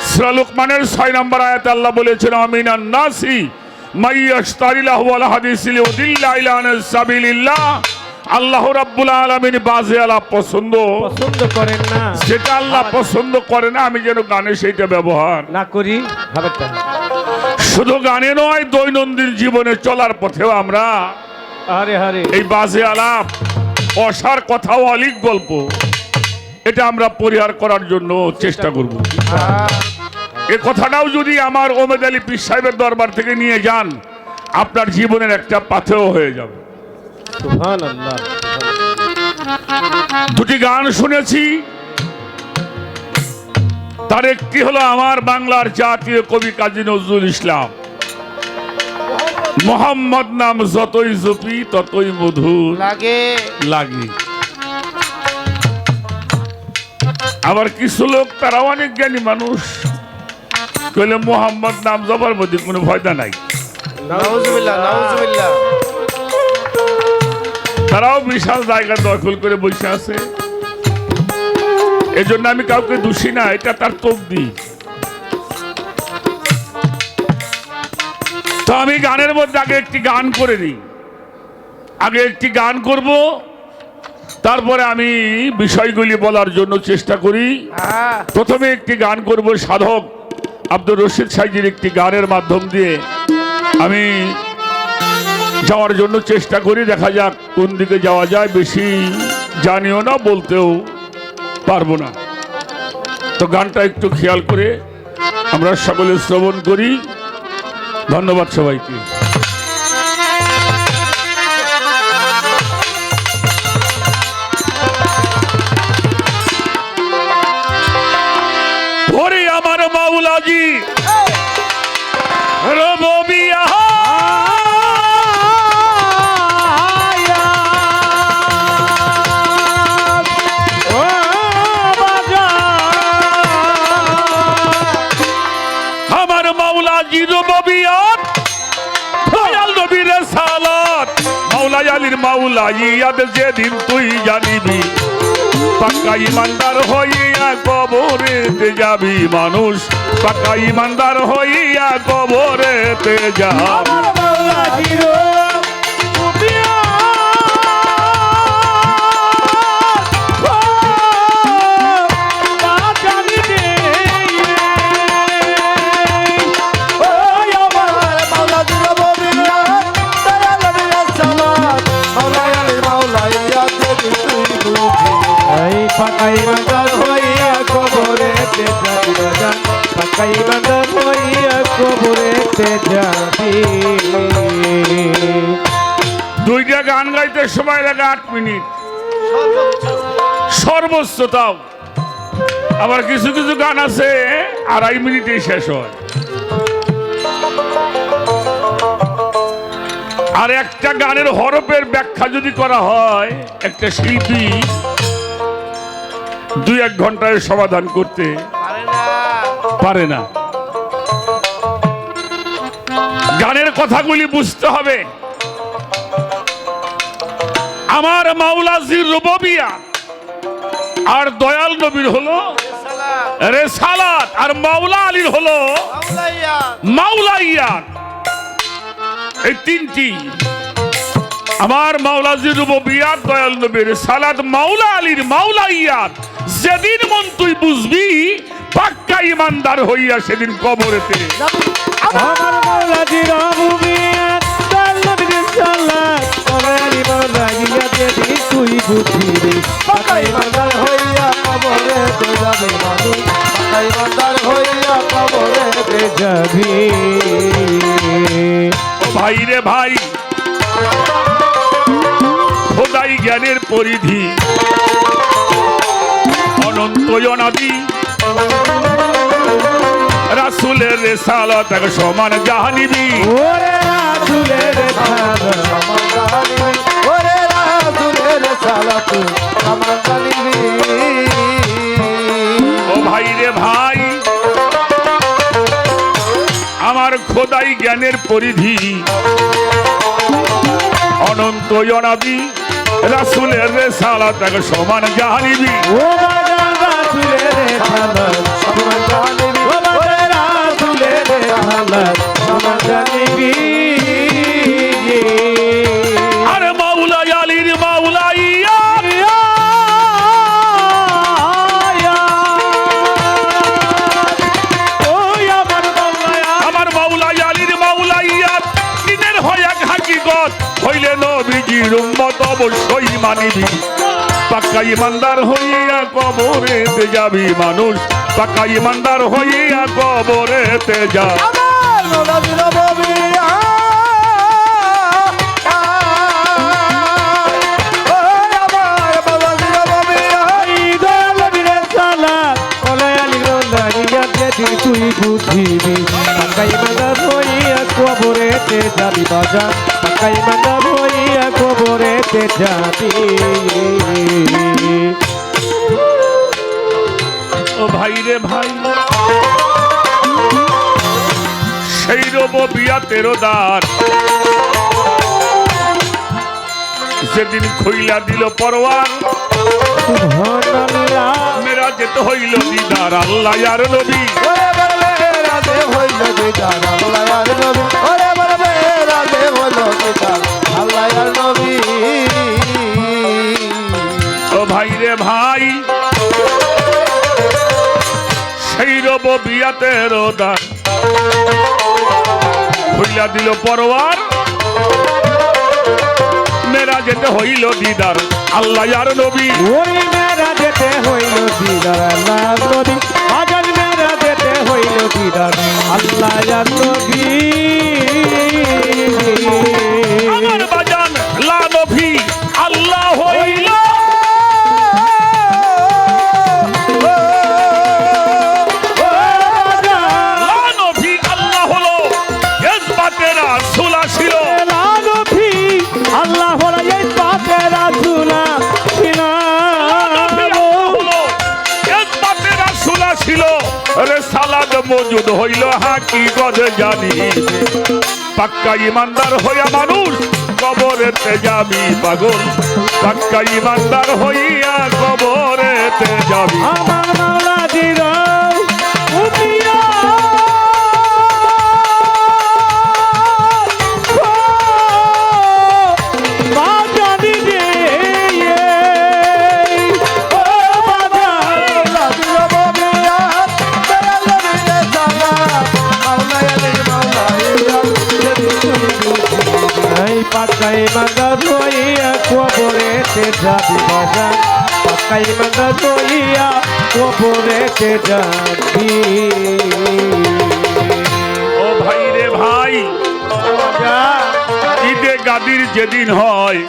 Speaker 4: সূরা লুকমানের 6 নম্বর আয়াতে আল্লাহ বলেছেন, আমিনান নাসি মাইয়াশতারি লাহুয়াল হাদিস লিউদিল্লা ইলা সাবিলিল্লাহ। আল্লাহ রাব্বুল আলামিন বাজে আলাপ পছন্দ
Speaker 2: করেন না,
Speaker 4: সেটা আল্লাহ পছন্দ করে না, আমি যেন গানে সেইটা ব্যবহার
Speaker 2: না করি।
Speaker 4: শুধু গানে নয়, দৈনন্দিন জীবনে চলার পথেও আমরা এই বাজে আলাপ, অসার কথা, অলিক গল্প, এটা আমরা পরিহার করার জন্য চেষ্টা করব। এই কথাটাও যদি আমার ওমেদ আলী পীর সাহেবের দরবার থেকে নিয়ে যান, আপনার জীবনের একটা পাথেয় হয়ে যাবে। দুটি গান শুনেছি, তার একটি হলো আমার বাংলার জাতীয় কবি কাজী নজরুল ইসলাম, মোহাম্মদ নাম যতই জপি ততই মধুর লাগে। আবার কিছু লোক তারা অনেক জ্ঞানী মানুষ, কইলে মোহাম্মদ নাম জবার মধ্যে কোনো ভয়দা নাই, তারাও বিশাল জায়গা দখল করে বসে আছে। এজন্য আমি কাউকে দোষী না, এটা তার তকদির। তো আমি গানের মধ্যে আগে একটি গান করে নিই, আগে একটি গান করব, তারপরে আমি বিষয়গুলি বলার জন্য চেষ্টা করি। প্রথমে একটি গান করব সাধক আব্দুর রশিদ সাইজির একটি গানের মাধ্যম দিয়ে আমি যাওয়ার জন্য চেষ্টা করি, দেখা যাক কোন দিকে যাওয়া যায়। বেশি জানিও না, বলতেও পারবো না। তো গানটা একটু খেয়াল করে আমরা সকলে শ্রবণ করি। ধন্যবাদ সবাইকে। ওরে আমার মাওলাজি রববিয়া, আমার মাওলাজি রববিয়াত, দয়াল নবীর সালাত, মাওলা আলীর মাওলাইয়াত যেদিন তুই জানিবি, পাক্কা ইমানদার হইয়া কবরেতে যাবি মানুষ, পাক্কা ইমানদার হইয়া কবরেতে যাবি। দুইটা গান গাইতে সময় লাগে 8 মিনিট সর্বোচ্চ, তাও আবার কিছু কিছু গান আছে 2.5 মিনিটেই শেষ হয়। আর একটা গানের হরফের ব্যাখ্যা যদি করা হয়, একটা শিল্পী 2-1 ঘন্টায় সমাধান করতে পারে না। গানের কথাগুলি বুঝতে হবে। আমার মাওলাজির রুবুবিয়া আর দয়াল নবীর হলো রেসালাত, আর মাওলা আলীর হলো মাওলাইয়াত। এই তিনটি, আমার মাওলাজির রুবুবিয়াত, দয়াল নবীর রেসালাত, মাওলা আলীর মাওলাইয়াত, যেদিন মন তুই বুঝবি পাক্কা ইমানদার হইয়া সেদিন কবরেতে।
Speaker 2: আমার মাওলাজির রুবুবিয়াত, দয়াল নবীর রেসালাত, মাওলা আলীর মাওলাইয়াত, যেদিন তুই বুঝবি পাক্কা ইমানদার হইয়া যাবি।
Speaker 4: ও ভাই রে ভাই, খোদাই জ্ঞানের পরিধি অনন্ত অনাদি, রাসূলের রিসালাত এক সমান জাহানিবি।
Speaker 2: ওরে রাসূলের রিসালাত
Speaker 3: সমান জানিবি, ওরে রাসূলের রিসালাত সমান জানিবি।
Speaker 4: ও ভাই রে ভাই, আমার খোদাই জ্ঞানের পরিধি অনন্ত অনাদি, রাসূলের রিসালাত এক সমান জাহানিবি।
Speaker 2: ও বাজান রাসূলের রিসালাত সমান জানিবি, ও বাজান রাসূলের রিসালাত সমান জানিবি।
Speaker 4: আর মাওলা আলীর মাওলা ইয়া, আমার মাওলা আলীর মাওলা ইয়া, দিনের হয় এক হাকিকত, হইলে নবীজির উম্মত অবশ্যই মানিবি। পাক্কা ইমানদার হইয়া কবরেতে যাবি মানুষ, পাক্কা ইমানদার হইয়া কবরেতে যাবি।
Speaker 3: আমার নবীর নবিয়া, ও আমার নবীর নবিয়া,
Speaker 2: ঈদুল নবীর সালাত ওলাই আলী রোলানিয়া যেদিন তুই বুঝিবি, পাকাই মাদার হইয়া কবরেতে যাবি বাজান, পাকাই মাদার হইয়া কবরেতে যাবি।
Speaker 4: ও ভাই রে ভাই, সেই রবিয়াতেরও দ্বার যেদিন খইলা দিল পরওয়ার,
Speaker 2: সুবহানাল্লাহ
Speaker 4: মেরা যেত হইল দিদার আল্লাহ আর নবী।
Speaker 3: ওরে বলবে রাজে হইল দিদার আল্লাহ আর নবী, ওরে বলবে রাজে হইল দিদার আল্লাহ আর নবী।
Speaker 4: ও ভাই রে ভাই, সেই রবিয়াতেরও দ্বার খইলা দিল পরওয়ার, মেরা যেতে হইল দিদার আল্লাহ আর নবী।
Speaker 2: ওই মেরা যেতে হইল দিদার আল্লাহ নবী, বাজান মেরা যেতে হইল দিদার আল্লাহ আর নবী।
Speaker 4: আমার বাজান লা নবী আল্লাহ হইল, লা নবী আল্লাহ হলো, ইসবাতে রাসূল আসিল।
Speaker 2: আল্লাহ হলো এই পাপে রাসূল
Speaker 4: ছিল রিসালাত মওজুদ হইল হাকিকত জানি, পাক্কা ইমানদার হইয়া মানুষ কবরেতে যাবি পাগল, পাক্কা ইমানদার হইয়া কবরেতে যাবি।
Speaker 2: আমার মাওলা জির উমিয়া বাজানি রে ও বাজান
Speaker 3: নবীর নবিয়া, মেরা নবীর সালাত আল্লাহ আলী মাওলাইয়া, যেদিন তুই বুঝিবি।
Speaker 2: এই পাকাই মাদার হইয়া কবরেতে যাবি বাজান, পাকাই মাদার হইয়া কবরেতে যাবি।
Speaker 4: ও ভাই রে ভাই, ঈদে গাদির যেদিন হয়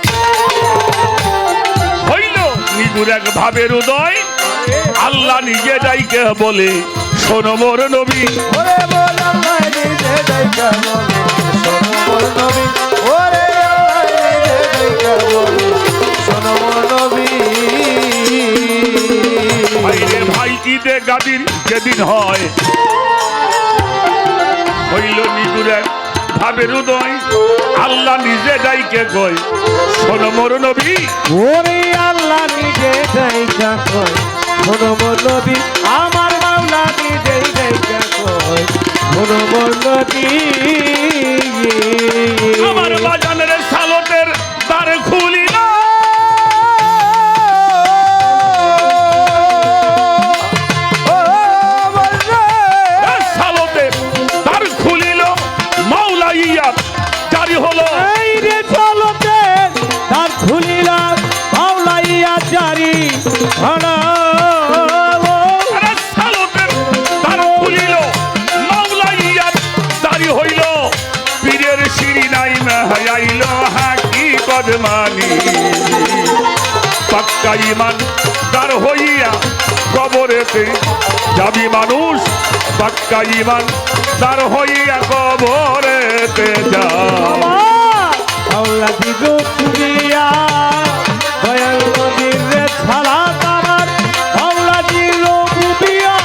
Speaker 4: হইল নিগুর এক ভাবের উদয়, আল্লাহ নিজে ডাইকে বলে শোনো মোর নবী।
Speaker 3: ওরে বল আল্লাহ নিজে ডাইকা বলে শোনো মোর নবী, ওরে আল্লাহ নিজে ডাইকা বলে শোনো মোর নবী।
Speaker 4: ভাই রে ভাই, ঈদে গাদির যেদিন হয় হইল নিগুর এক ভাবের উদয়, আল্লাহ নিজে ডাইকে কয় শোনো মোর নবী।
Speaker 2: ওরে আল্লাহ নিজে যাইকা কয় শোনো মোর নবী, আমার মাওলা নিজে যাইকা কয় শোনো মোর নবী।
Speaker 4: আমার বাজানের সালতের দ্বার খুলিল, সালতের দ্বার খুলিল, মাওলা ইয়া জারি হলো।
Speaker 2: এই রে চলতে তার খুলিলাম মাওলাইয়া জারি হলো।
Speaker 4: সালতের দ্বার খুলিল, মাওলা ইয়া আইলো হাকিকত মানি পাক্কা ইমান তার হইয়া কবরেতে যাবি মানুষ পাক্কা ইমান তার হইয়া কবরেতে যা
Speaker 2: আল্লাহ দিগো তুলিয়া দয়াল নবীর রে সালাত আমার আল্লাহ দিলো বুবিয়া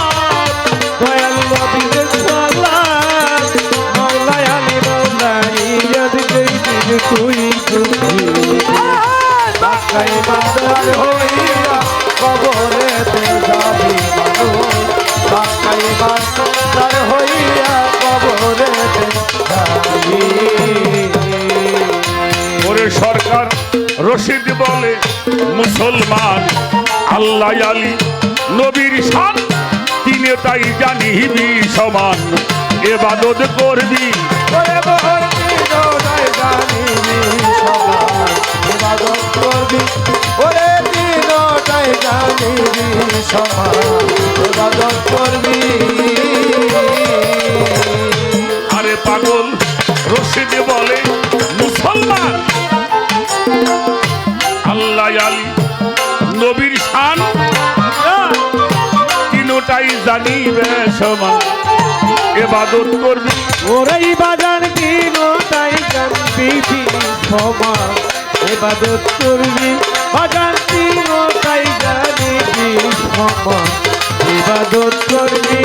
Speaker 2: দয়াল নবীর রে সালাত মাওলায় আলী মাওলাই ইয়াদ কইবি তুই পাক্কা ইমানদার হইয়া কবরেতে যাবি মানুষ পাক্কা ইমানদার হইয়া কবরেতে যাবি।
Speaker 4: ওরে সরকার রশিদ বলে মুসলমান আল্লাহ আলী নবীর শান তিনে তাই জানিবি সমান এবাদত করবি
Speaker 2: ওরে বহর দিনটাই জানিবি সমান ইবাদত করবি ওরে দিনটাই জানিবি সমান ইবাদত করবি।
Speaker 4: আরে পাগল রশিদ বলে মুসলমান আল্লাহ আলী নবীর শান তিনটাই জানিবে সমান এবাদত করবি
Speaker 2: ওরে বাজার দিনটাই জানবি সমান ইবাদত করবি বাজার দিনটাই জানিবি সমান ইবাদত করবি।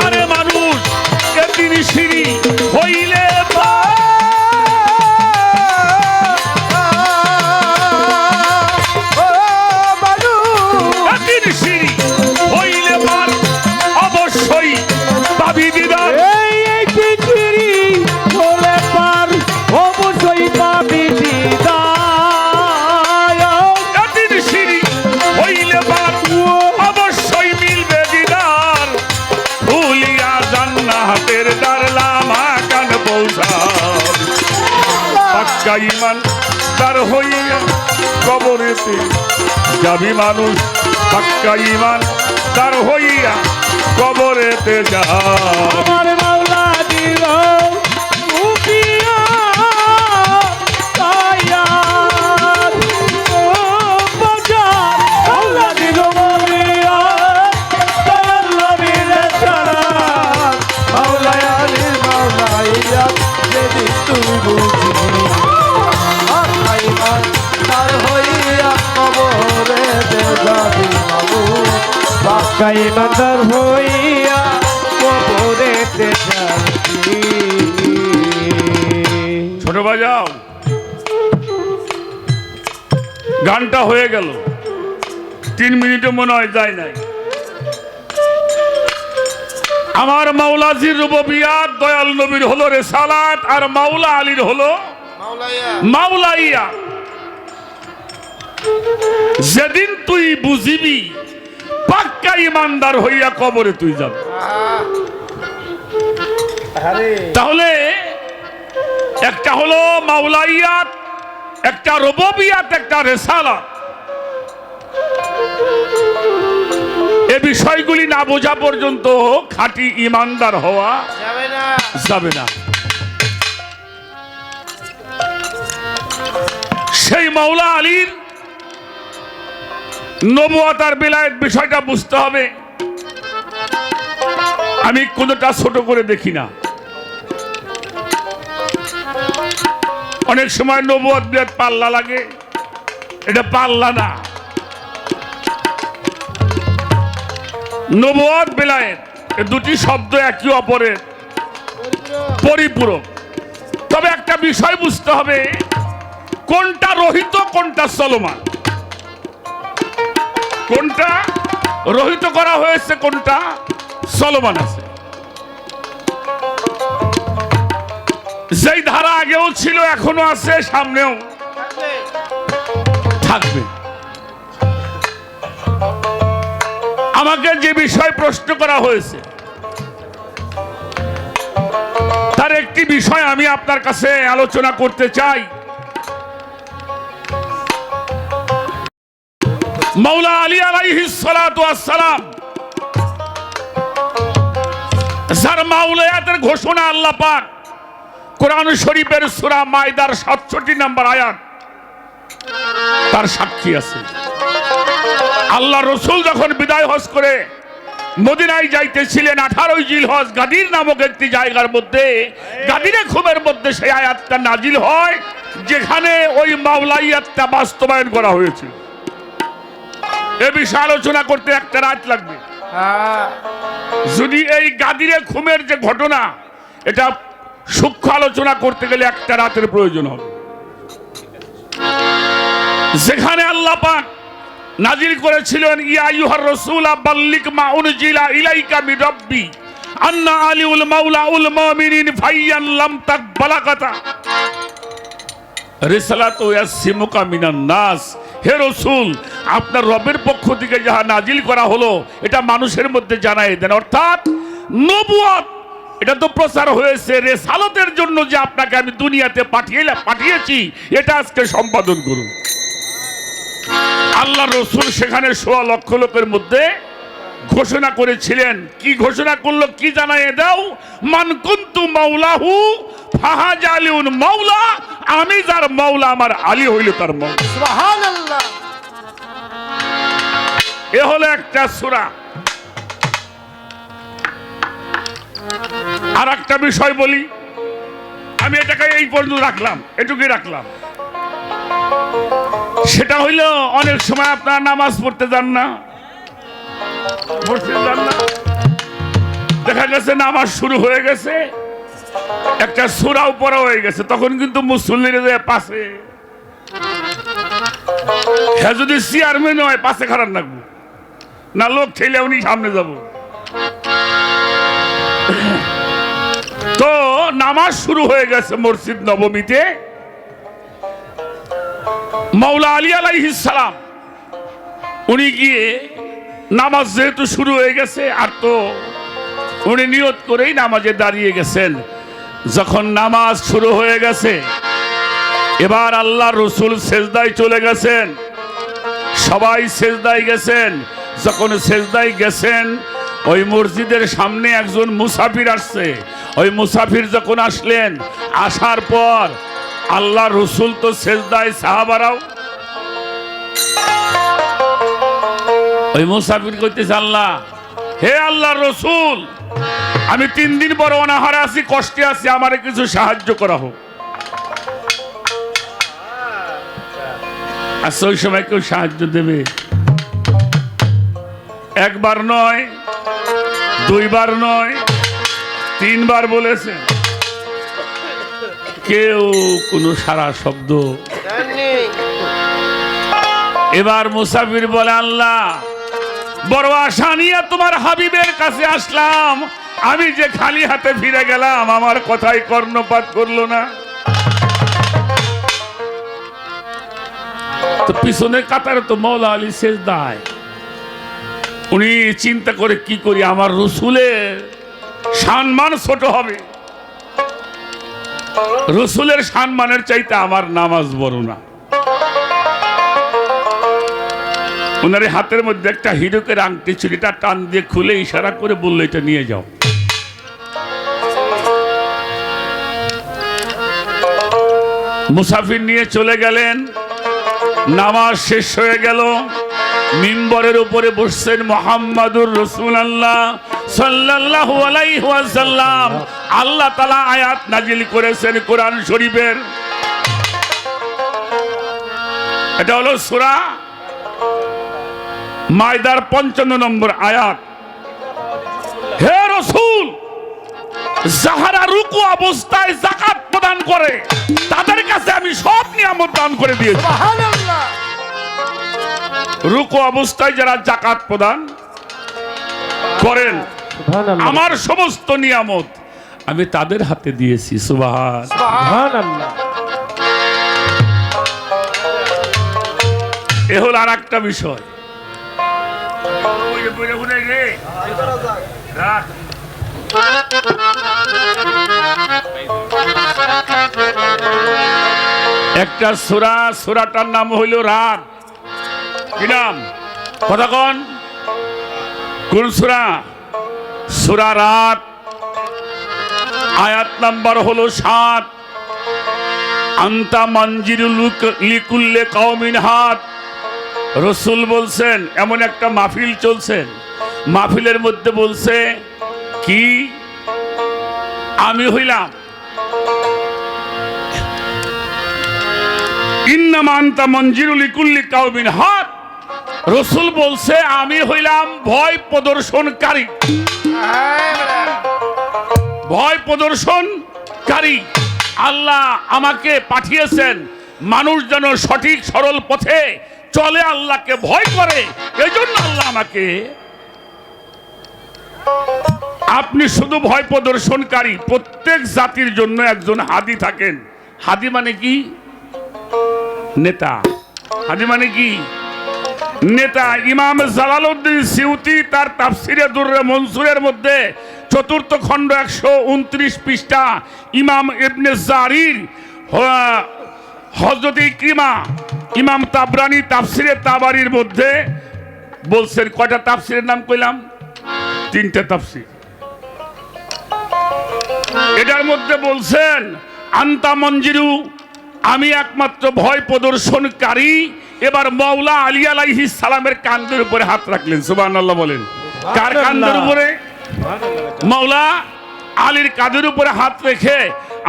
Speaker 4: আরে মানুষ একদিন সিঁড়ি হইলে একদিন সিঁড়ি হইলে পার অবশ্যই পাবি দিদার
Speaker 2: এই পৃথিবী হলে পার অবশ্যই পাবি দিদার
Speaker 4: একদিন সিঁড়ি হইলে পার অবশ্যই মিলবে দিদার ভুলিয়া জান্নাতের দারলামা কান পৌঁছা পাক্কা ইমান তার হইয়া কবরেতে যাবি মানুষ পাক্কা ইমান তার হইয়া কবরেতে যা
Speaker 2: আমার মাওলা দিল উপিয়া আয়াত ও বাজার আল্লাহ দিল মাওলা দয়াল নবীর সালাত মাওলা আলী মাওলা ইয়াদ যদি তুই বুঝি আইমান তার হইয়া কবরেতে যাবি মানুষ পাক্কা ইমানদার হইয়া কবরেতে যাবি।
Speaker 4: ছোট বাজাও গানটা হয়ে গেল 3 মিনিটে মনে হয় যায় নাই। আমার মাওলাজির রুবুবিয়াত দয়াল নবীর হলো রেসালাত আর মাওলা আলীর হলো মাওলাইয়া। যেদিন তুই বুঝিবি পাক্কা ইমানদার হইয়া কবরে তুই যাবি। তাহলে একটা হলো মাওলাইয়াত একটা রুবুবিয়াত একটা রেসালাত। এ বিষয়গুলি না বোঝা পর্যন্ত খাঁটি ইমানদার হওয়া যাবে না। সেই মাওলা আলীর নবুয়ত আর বেলায়েত বিষয়টা বুঝতে হবে। আমি কোনটা ছোট করে দেখি না। অনেক সময় নবুয়ত বেলায়েত পাল্লা লাগে, এটা পাল্লা না। নবুয়ত বেলায়েত এই দুটি শব্দ একই অপরের পরিপূরক। তবে একটা বিষয় বুঝতে হবে, কোনটা রহিত কোনটা চলমান, কোনটা রহিত করা হয়েছে কোনটা চলমান আছে। যেই ধারা আগেও ছিল এখনো আছে সামনেও থাকবে। আমাকে যে বিষয় প্রশ্ন করা হয়েছে তার একটি বিষয় আমি আপনার কাছে আলোচনা করতে চাই। মাওলা আলী আলাইহিস সালাতু ওয়াস সালাম যার মাওলায়াতের ঘোষণা আল্লাহ পাক কোরআন শরীফের সূরা মায়দার 67 নম্বর আয়াত তার সাক্ষী আছে। আল্লাহ রসুল যখন বিদায় হজ করে মদিনায় যাইতেছিলেন 18 জিলহজ গাদির নামক একটি জায়গার মধ্যে, গাদিরে খুমের মধ্যে সেই আয়াতটা নাজিল হয়, যেখানে ওই মাওলাইয়াতটা বাস্তবায়ন করা হয়েছে। এ বিষয়ে আলোচনা করতে একটা রাত লাগবে। যদি এই গাদিরে খুমের যে ঘটনা, এটা সূক্ষ্ম আলোচনা করতে গেলে একটা রাতের প্রয়োজন হবে। যেখানে আল্লাহ পাক নাজিল করেছিলেন, ইয়া আইয়ুহার রাসূল বাল্লিগ মা উনজিলা ইলাইকা মির রাব্বি আন্না আলিউল মাওলাউল মুমিনিন ফাইয়ান লাম তাকবালাকাতা রিসালাতু ইয়াসিমুকা মিনান নাস। হে রাসূল, আপনার রবের পক্ষ থেকে যাহা নাজিল করা হলো এটা মানুষের মধ্যে জানাই দেন। অর্থাৎ নবুয়ত এটা তো প্রচার হয়েছে, রিসালাতের জন্য যে আপনাকে আমি দুনিয়াতে পাঠিয়েছি এটা আজকে সম্পাদন করুন। আল্লাহ রসুল সেখানে 1.5 লক্ষ লোকের মধ্যে ঘোষণা করেছিলেন। কি ঘোষণা করলো, কি জানাই দাও, মান কুনতু মাওলাহু ফাহাজ আলিউন মাওলা, আমি যার মাওলা আমার আলী হইল তার মাওলা।
Speaker 3: সুবহানাল্লাহ।
Speaker 4: এ হলো একটা সূরা। আর একটা বিষয় বলি, আমি এটাকে এই পর্যন্ত রাখলাম, এটুকুই রাখলাম। সেটা হইল অনেক সময় আপনারা নামাজ পড়তে যান না, দেখা গেছে নামাজ শুরু হয়ে গেছে, একটা সূরাও পড়া হয়ে গেছে, তখন কিন্তু মুসল্লির পাশে হ্যাঁ যদি চেয়ারম্যান হয় পাশে খারাপ রাখবো না, লোক ঠেলে উনি সামনে যাব। তো নামাজ শুরু হয়ে গেছে মসজিদ নববীতে। মাওলা আলী আলাইহিস সালাম উনি গিয়ে নামাজ যেহেতু শুরু হয়ে গেছে, আর তো উনি নিয়ত করেই নামাজে দাঁড়িয়ে গেছেন। যখন নামাজ শুরু হয়ে গেছে, এবার আল্লাহ রসুল সেজদায় চলে গেছেন, সবাই সেজদায় গেছেন। যখন সেজদায় গেছেন, ওই মসজিদের সামনে একজন মুসাফির আসছে। ওই মুসাফির যখন আসলেন, আসার পর আল্লাহ রসুল তো সেজদায়, সাহাবারাও। ওই মুসাফির কইতেছে, আল্লাহ, হে আল্লাহ রসুল, আমি 3 দিন পর অনাহারে আছি, কষ্টে আছি, আমারে কিছু সাহায্য করা হোক। আচ্ছা, ওই সময় কেউ সাহায্য দেবে? একবার নয়, 2 বার নয়, 3 বার বলেছে, কেউ কোনো সারা শব্দ। এবার মুসাফির বলে, আল্লাহ, বড় আশা নিয়ে তোমার হাবিবের কাছে আসলাম, আমি যে খালি হাতে ফিরে গেলাম, আমার কথাই কর্ণপাত করলো না। তো পিছনে কাতারে তো মাওলা আলী সেজদায়। উনি চিন্তা করে, কি করি, আমার রসুলের সম্মান ছোট হবে, রসুলের সম্মানের চাইতে আমার নামাজ বড় না। ওনার হাতের মধ্যে একটা হীরকের আংটি ছিল, এটা টান দিয়ে খুলে ইশারা করে বললো, এটা নিয়ে যাও। মুসাফির নিয়ে চলে গেলেন। নামাজ শেষ হয়ে গেল, মিম্বরের উপরে বসছেন মুহাম্মাদুর রাসূলুল্লাহ সাল্লাল্লাহু আলাইহি ওয়াসাল্লাম। আল্লাহ তাআলা আয়াত নাজিল করেছেন কোরআন শরীফের। এটা হলো সূরা মায়দার 55 নম্বর আয়াত। হে রাসূল, যাহারা রুকু অবস্থায় যাকাত প্রদান করে তাদের কাছে আমি সব নিয়ামত দান করে দিয়েছি।
Speaker 3: সুবহানাল্লাহ।
Speaker 4: রুকু অবস্থায় যারা যাকাত প্রদান করেন, আমার সমস্ত নিয়ামত আমি তাদের হাতে দিয়েছি। সুবহানাল্লাহ। এ হল আর একটা বিষয়। একটা সূরা, সূরাটার নাম হইল রাত। কি নাম? কথা কোন? কোন সূরা? সূরা রাত। আয়াত নাম্বার হলো 7। আন্তা মঞ্জিরুল লিকুল্লে কওমিন হাত। রসুল বলছেন, এমন একটা মাহফিল চলছেন, মাহফিলের মধ্যে বলছে কি, আমি হইলাম ইন্নামা আনতা মঞ্জিরুল লিকুল্লি কওমিন হাত। রসুল বলছে আমি হইলাম ভয় প্রদর্শনকারী, ভয় প্রদর্শনকারী। আল্লাহ আমাকে পাঠিয়েছেন মানুষ যেন সঠিক সরল পথে চলে, আল্লাহকে ভয় করে, এজন্য আল্লাহ আমাকে। আপনি শুধু ভয় প্রদর্শনকারী, প্রত্যেক জাতির জন্য একজন হাদি থাকেন। হাদি মানে কি? নেতা। হাদি মানে কি? নেতা। ইমাম জালালউদ্দিন সিউতি তার তাফসিরে দুররে মনসুরের মধ্যে 4th খণ্ড 129 পৃষ্ঠা ইমাম ইবনে জারির হযরত ইকরিমা ইমাম তাবরানি তাফসিরে তাবারির মধ্যে বলছেন, কয়টা তাফসিরের নাম কইলাম? 3টে তাফসির। এটার মধ্যে বলছেন আন্তা মঞ্জিরু, আমি একমাত্র ভয় প্রদর্শনকারী। এবার মাওলা আলী আলাইহিস সালামের কাঁধের উপরে হাত রাখলেন, সুবহানাল্লাহ বলেন। কার কাঁধের উপরে? মাওলা আলীর কাঁধের উপরে হাত রেখে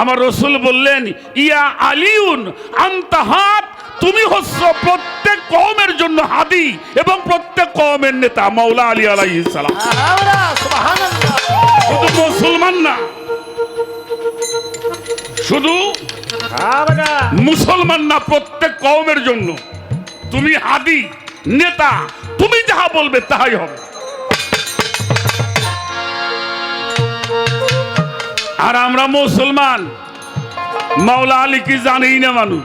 Speaker 4: আমার রসুল বললেন, ইয়া আলিউন আনতা হাত, তুমি হচ্ছ প্রত্যেক কওমের জন্য হাদি এবং প্রত্যেক কওমের নেতা। মাওলা আলী আলাইহিস সালাম শুধু মুসলমান না, শুধু মুসলমান না, প্রত্যেক কওমের জন্য তুমি হাদি, নেতা। তুমি যাহা বলবে তাহাই হবে। আর আমরা মুসলমান, মাওলা আলী কি জানেই না মানুষ।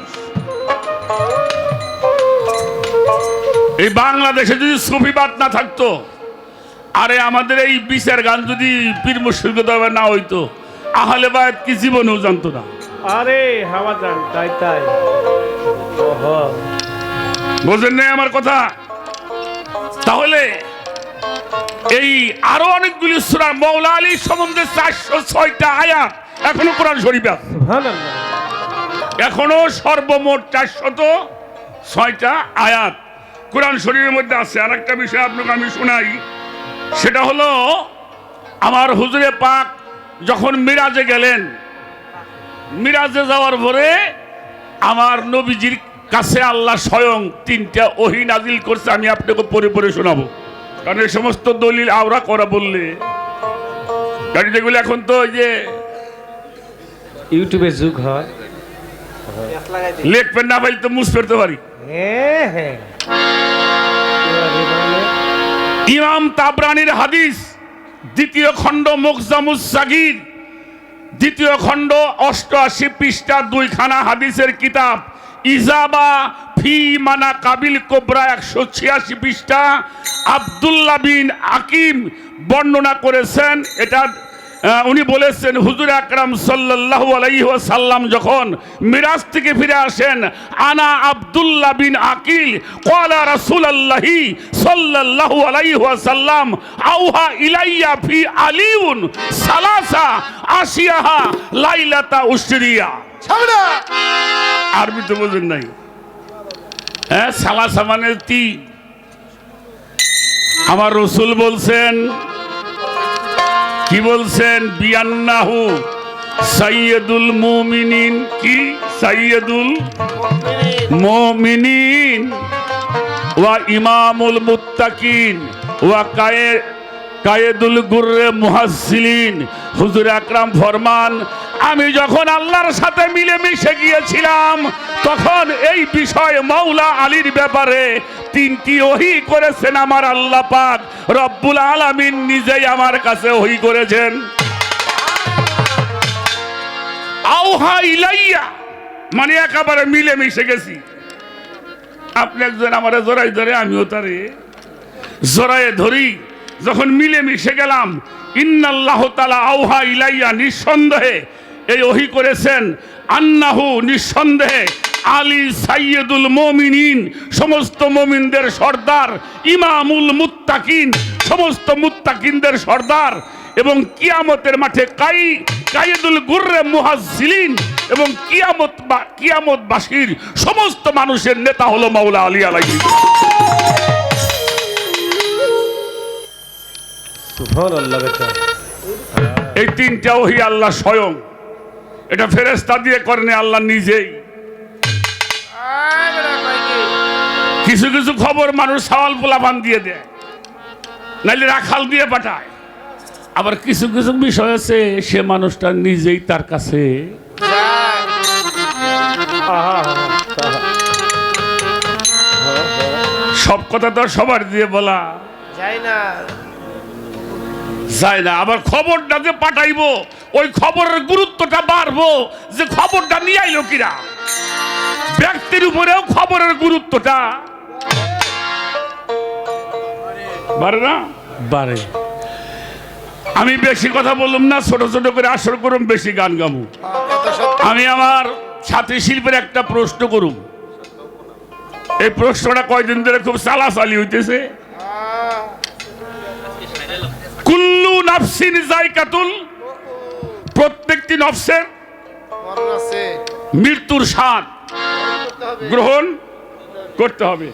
Speaker 4: এই বাংলাদেশে যদি সুফিবাদ না থাকতো, আরে আমাদের এই বিচার গান যদি পীর মুর্শিদ না হইতো, আহলে বায়াত কি জীবনেও জানতো না।
Speaker 2: আরে হাওয়া জান, তাই তাই।
Speaker 4: বুঝেন নাই আমার কথা? তাহলে এই আরো অনেকগুলি সূরা মাওলা আলী সম্বন্ধে 406টা আয়াত এখনো কোরআন শরীফে আছে।
Speaker 2: সুবহানাল্লাহ।
Speaker 4: এখনো সর্বমোট 406টা আয়াত কোরআন শরীফের মধ্যে আছে। আর একটা বিষয় আপনাকে আমি শোনাই, সেটা হলো আমার হুজুরে পাক যখন মিরাজে গেলেন, মিরাজে যাওয়ার পরে আমার নবীজির কাছে আল্লাহ স্বয়ং 3টা ওহী নাজিল করছে। আমি আপনাকে পড়ে পড়ে শোনাবো, কারণ এই সমস্ত দলিল আওরা করা বললে গাড়ি যেগুলো এখন তো ওই যে
Speaker 2: ইউটিউবে যুগ হয়,
Speaker 4: লিখবেন না পাইলে তো মুছ ফেরতে পারি।
Speaker 2: হ্যাঁ।
Speaker 4: ইমাম তাবরানির হাদিস 2য় খণ্ড মুকজামুস সাগীর 2য় খণ্ড 88 পৃষ্ঠা 2খানা হাদিসের কিতাব ইজাবা ফি মানা কাবিল কোবরা 186 পৃষ্ঠা আব্দুল্লাহ বিন আকিম বর্ণনা করেছেন। এটা উনি বলেছেন, হুজুর আকরাম সাল্লাল্লাহু আলাইহি ওয়াসাল্লাম যখন মিরাজ থেকে ফিরে আসেন, আনা আব্দুল্লাহ বিন আকিল ক্বালা রাসূলুল্লাহি সাল্লাল্লাহু আলাইহি ওয়াসাল্লাম আওহা ইলাইয়া ফি আলিউন সালাসা আশিয়াহা লাইলাতা উশরিয়া। আরবি তো বুঝেন নাই? হ্যাঁ, সালাসা মানে 3। আমার রসুল বলছেন, কি বলছেন? বিয়ান্নাহু সাইয়্যিদুল মুমিনিন। কি? সাইয়্যিদুল মুমিনিন ওয়া ইমামুল মুত্তাকিন ওয়া কায়েদুল গুররে মুহাসসিলিন। হুজুর আকরাম ফরমান, আমি যখন আল্লাহর সাথে মিলেমিশে গিয়েছিলাম, তখন এই বিষয় মাওলা আলীর ব্যাপারে 3টি ওহী করেছেন আমার আল্লাহ পাক রব্বুল আলামিন নিজেই আমার কাছে ওহী করেছেন। আওহা ইলাইয়া মানে একেবারে মিলেমিশে গেছি। আপনি একজন আমারে জড়াই ধরে, আমিও তারে জড়ায়ে ধরি। যখন মিলেমিশে গেলাম, ইন্নাল্লাহু তাআলা আওহা ইলাইয়া, নিঃসন্দেহে এই ওহী করেছেন, আন্নাহু নিঃসন্দেহে আলী সাইয়্যিদুল মুমিনিন, সমস্ত মুমিনদের সর্দার, ইমামুল মুত্তাকিন, সমস্ত মুত্তাকিনদের সর্দার, এবং কিয়ামতের মাঠে কায়েদুল গুররে মুহাজ্জিলিন এবং কিয়ামতবাসীর সমস্ত মানুষের নেতা হলো মাওলা আলী আলাইহি।
Speaker 2: সুবহানাল্লাহ বেটা।
Speaker 4: এই তিনটা ওহী আল্লাহ স্বয়ং, এটা ফেরেশতা দিয়ে করেন আল্লাহ নিজেই। কিছু কিছু খবর মানুষ সওয়াল পোলাপান দিয়ে দেয়, নাইলে রাখাল দিয়ে পাঠায়। আবার কিছু কিছু বিষয় আছে সে মানুষটা নিজেই তার কাছে সব কথা তো সবার দিয়ে বলা যায় না। আবার খবরটা যে পাঠাইবো ওই খবরের গুরুত্বটা বাড়বো, যে খবরটা নিয়ে আইলো কিরা। ব্যক্তির উপরেও খবরের গুরুত্বটা বাড়ে না
Speaker 2: বারে।
Speaker 4: আমি বেশি কথা বললাম না, ছোট ছোট করে আসর করুম, বেশি গান গামু। আমি আমার ছাত্রী শিল্পের একটা প্রশ্ন করুম। এই প্রশ্নটা কয়দিন ধরে খুব চালাচালি হইতেছে। কুল্লু নাফসিন যায়কাতুল, প্রত্যেকটি নফসের মৃত্যুর স্বাদ গ্রহণ করতে হবে।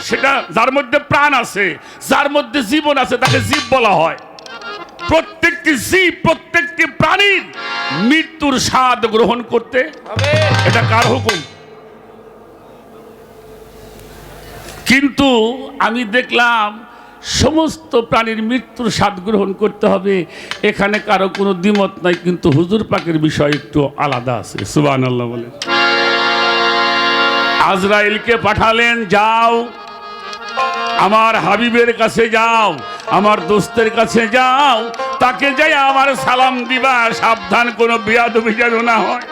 Speaker 4: সেটা যার মধ্যে প্রাণ আছে, যার মধ্যে জীবন আছে তাকে জীব বলা হয়। প্রত্যেকটি জীব, প্রত্যেকটি প্রাণীর মৃত্যুর স্বাদ গ্রহণ করতে হবে, এটা কার হুকুম? কিন্তু আমি দেখলাম সমস্ত প্রাণীর মৃত্যুর স্বাদ গ্রহণ করতে হবে, এখানে কারো কোনো দ্বিমত নাই। কিন্তু হুজুর পাকের বিষয় একটু আলাদা আছে। সুবহানাল্লাহ বলে আজরাইলকে পাঠালেন, যাও আমার হাবিবের কাছে যাও, আমার দোস্তের কাছে যাও, তাকে যাই আমার সালাম দিবা, সাবধান কোনো বিয়াদবি যেন না হয়।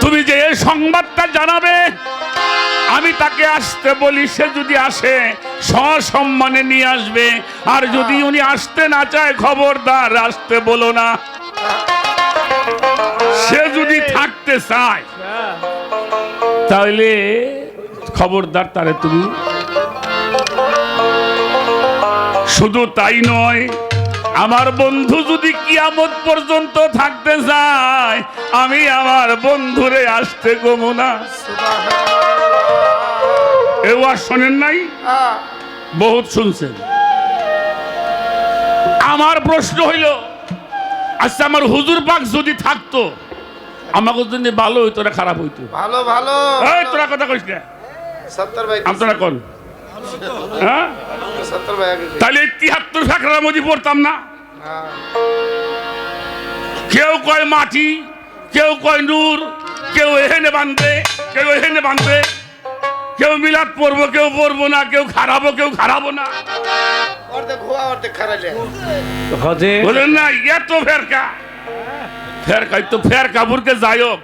Speaker 4: তুমি যে এই সংবাদটা জানাবে, আমি তাকে আসতে বলি, সে যদি আসে সসম্মানে নিয়ে আসবে, আর যদি উনি আসতে না চায় খবরদার আসতে বলো না। সে যদি থাকতে চায় তাহলে খবরদার তারে তুমি। শুধু তাই নয়, আমার বন্ধু যদি কিয়ামত পর্যন্ত থাকতে চায়, আমি আমার বন্ধুরে আসতে গমো না। এ ওয়াজ শোনেন নাই? বহুত শুনছেন। আমার প্রশ্ন হইল, আচ্ছা আমার হুজুর পাক যদি থাকতো আমাকে জন্য ভালো হইতো না খারাপ হইতো? ভালো ভালো। এই তোরা কথা কইস না, 70 ভাই আপনারা কোন? হ্যাঁ 70 ভাই আগে তাহলে 73 ফাকরার মধ্যে পড়তাম না। কেউ কয় মাটি, কেউ কয় নূর, কেউ এখানে বাঁধবে, কেউ এখানে বাঁধবে, কেউ মিলাদ পড়বো, কেউ পড়বো না, কেউ খারাপো, কেউ খারাপো না। বলেন না এত ফেরকা, ফেরকাই তো ফেরকা বুরকে যাই হোক,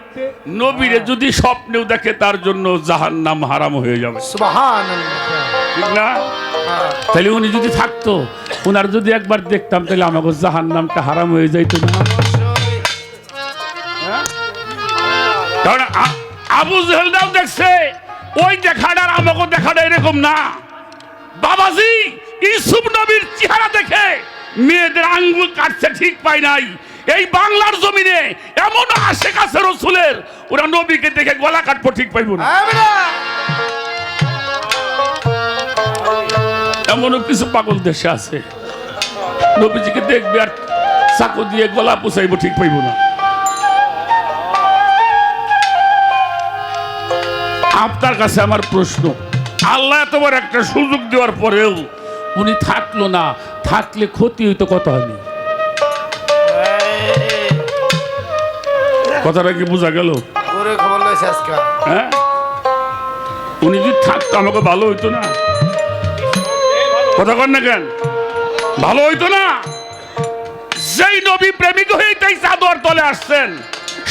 Speaker 4: নবীরে যদি স্বপ্নেও দেখে তার জন্য জাহান্নাম হারাম হয়ে যাবে। সুবহানাল্লাহ, ঠিক না? তাহলে উনি যদি থাকতো, ওনার যদি একবার দেখতাম, তাহলে আমাকে জাহান্নামটা হারাম হয়ে যাইতো না? কারণ আবু জেহেলটাও দেখছে, ওই দেখাটার আমাকে দেখাটা এরকম না। বাবাজি ইউসুফ নবীর চেহারা দেখে মেয়েদের আঙ্গুল কাটছে ঠিক পাই নাই। এই বাংলার জমিনে এমন আশেক আছে রসুলের, ওরা নবীকে দেখে গলা কাটবো ঠিক পাইব না। এমনও কিছু পাগল দেশে আছে, নবীজিকে দেখবে আর চাকু দিয়ে গলা পুষাইব ঠিক পাইব না। আপনার কাছে আমার প্রশ্ন, আল্লাহ তোমার একটা সুযোগ দেওয়ার পরেও উনি থাকলো না, থাকলে ক্ষতি হইতো কত হয়নি? কথাটা কি বোঝা গেল? হ্যাঁ, উনি যদি থাকতো আমাকে ভালো হইতো না? কথা কন না কেন? ভালো হইতো না? যেই নবী প্রেমিক হয়ে তাই চাদর তলে আসছেন,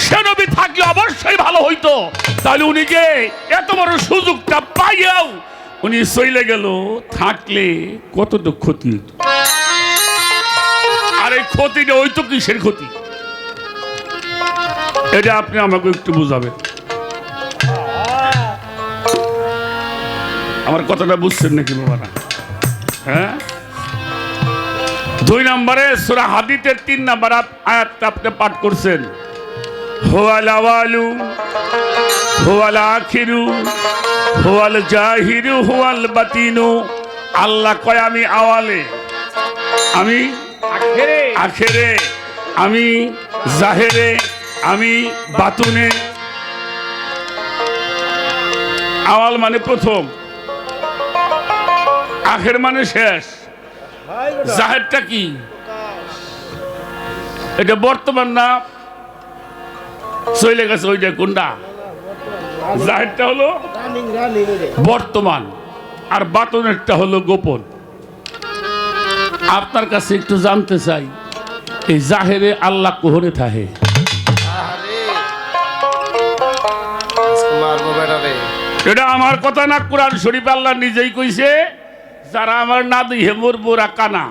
Speaker 4: সে নবী থাকলে অবশ্যই ভালো হইতো। তাহলে উনি যে এত বড় সুযোগটা পাইয়াও উনি চলে গেল, থাকলে কতটুকু ক্ষতি হইতো। আর এই ক্ষতিটা হইতো কিসের ক্ষতি? এটা আপনি আমাকে একটু বুঝাবেন। আমার কথাটা বুঝছেন নাকি বাবারা? হ্যাঁ, 2 নম্বরে সূরা হাদীদের 3 নম্বর আয়াতটা আপনি পাঠ করছেন, হুয়াল আওয়ালু হুয়াল আখিরু হুয়াল জাহিরু হুয়াল বাতিনু। আল্লাহ কয় আমি আওয়ালে, আমি আখেরে, আমি জাহেরে, আমি বাতুনে। আওয়াল মানে প্রথম, আখের মানে শেষ, জাহেরটা কি? এটা বর্তমান না চলে গেছে, ওইটা কোনটা? জাহেরটা হলো বর্তমান, আর বাতনেরটা হলো গোপন। আপনার কাছে একটু জানতে চাই, এই জাহেরে আল্লাহ কোহরে থাকে? এটা আমার কথা না, কুরআন শরীফ আল্লাহ নিজেই কইছে, যারা আমার না দিয়ে মরবো ওরা কানা।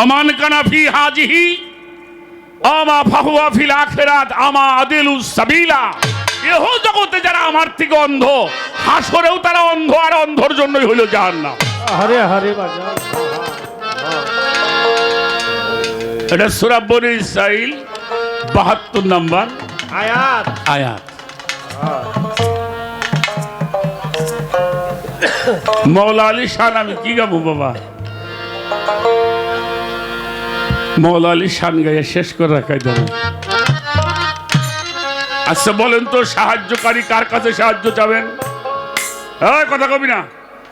Speaker 4: আমান কানা ফি হাজিহি আমা ফাহুয়া ফিল আখিরাত আমা আদিলু সাবিলা। এহ জগতে যারা আমার থেকে অন্ধ, হাসরেও তারা অন্ধ, আর অন্ধর জন্যই হলো জাহান্নাম।
Speaker 2: হরে হরে বাজার।
Speaker 4: এটা সূরা বনী ইসরাঈল 72 নম্বর আয়াত। মৌলা আলী শান, আমি কি গাবো বাবা? মৌলা আলী শান গাইয়া শেষ করে রাখাই দেব। আচ্ছা বলেন তো, সাহায্যকারী কার কাছে সাহায্য চাবেন? কথা কবি না,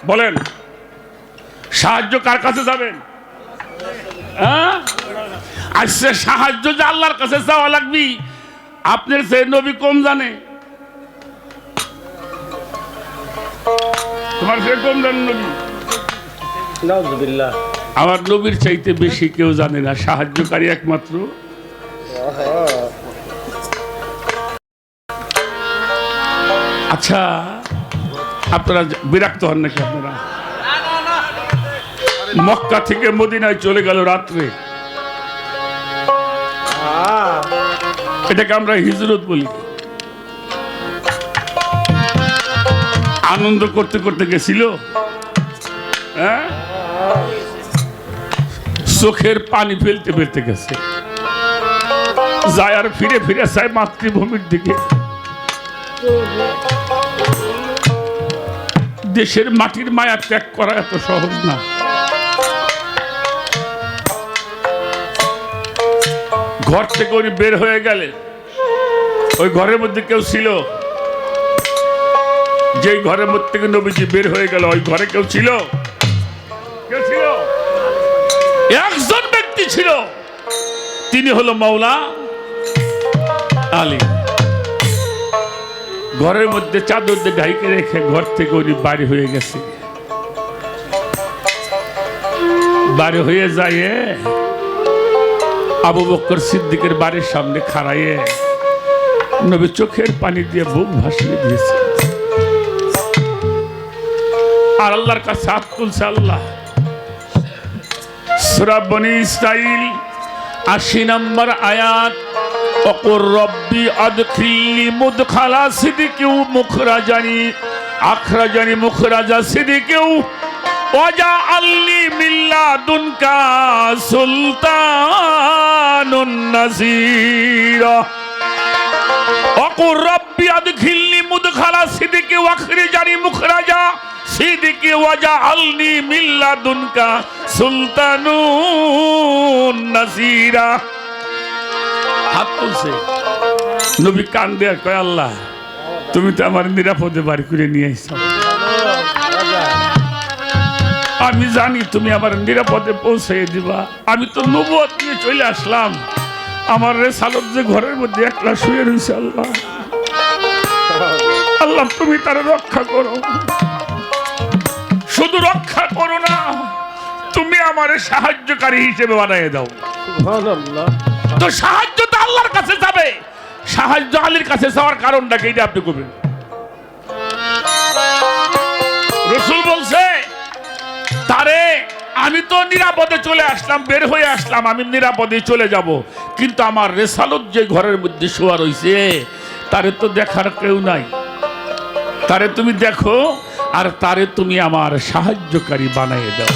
Speaker 4: বলেন সাহায্য কার কাছে যাবেন? আচ্ছা সাহায্য যে আল্লাহর কাছে চাওয়া লাগবি, আপনার সে নবী কম জানে? তোমার সে কম জানে নবী? আমার নবীর চাইতে বেশি কেউ জানে না, সাহায্যকারী একমাত্র। আচ্ছা আপনারা বিরক্ত হন নাকি? আপনারা মক্কা থেকে মদিনায় চলে গেল রাত্রে, এটাকে আমরা হিজরত বলি। আনন্দ করতে করতে গেছিল, হ্যাঁ, চোখের পানি ফেলতে ফেলতে গেছে, যায় আর ফিরে ফিরে চায় মাতৃভূমির দিকে। দেশের মাটির মায়া ত্যাগ করা এত সহজ না। ঘর থেকে উনি বের হয়ে গেলেন, ওই ঘরের মধ্যে কেউ ছিল? যে ঘরের মধ্যে থেকে নবীজি বের হয়ে গেল, ওই ঘরে কেউ ছিল? কেউ ছিল? একজন ব্যক্তি ছিল, তিনি হলো মাওলা আলী। ঘরের মধ্যে চাদর দিয়ে ঢাইকে রেখে ঘর থেকে উনি বাড়ি হয়ে গেছে। বাড়ি হয়ে যায় আবু বকর সিদ্দিকের বাড়ির সামনে খাড়াইয়ে নবী চোখের পানি দিয়ে বুক ভাসিয়ে দিয়েছে, আর আল্লাহর কাছে হাত তুলছে। আল্লাহ সূরা বনী ইসরাঈল 80 নম্বর আয়াত, ওকুর রব্বি আদখিলনি মুদখালা সিদকি ওয়া মুখরাজানি আখরাজানি মুখরাজা সিদকি ওয়াজআলনি মিন লাদুনকা সুলতানুন নাসীরা। ওকুর রব্বি আদখিলনি মুদখালা সিদকি ওয়া আখরিজানি মুখরাজা সিদকি ওয়াজআলনি মিন লাদুনকা সুলতানুন নাসীরা। হাত তুলছে, নবী কান্দে আর কয়, আল্লাহ তুমি তো আমার নিরাপদে বাড়ি করে নিয়ে আইছো, আমি জানি তুমি আমার নিরাপদে পৌঁছে দিবা। আমি তো নবুয়ত নিয়ে চলে আসলাম, আমার রেসালত যে ঘরের মধ্যে একলা শুয়ে রয়েছে, আল্লাহ আল্লাহ তুমি তার রক্ষা করো। শুধু রক্ষা করো না, তুমি আমার সাহায্যকারী হিসেবে বানিয়ে দাও। তো সাহায্য তো আল্লাহর কাছে যাবে, সাহায্য আলীর কাছে যাওয়ার কারণটা কি, এটা আপনি করবেন। রাসূল বলছে, তারে আমি তো নিরাপদে চলে আসলাম, বের হয়ে আসলাম, আমি নিরাপদে চলে যাব, কিন্তু আমার রেসালত যে ঘরের মধ্যে শোয়া রয়েছে তারে তো দেখার কেউ নাই। তারে তুমি দেখো, আর তারে তুমি আমার সাহায্যকারী বানাই দাও।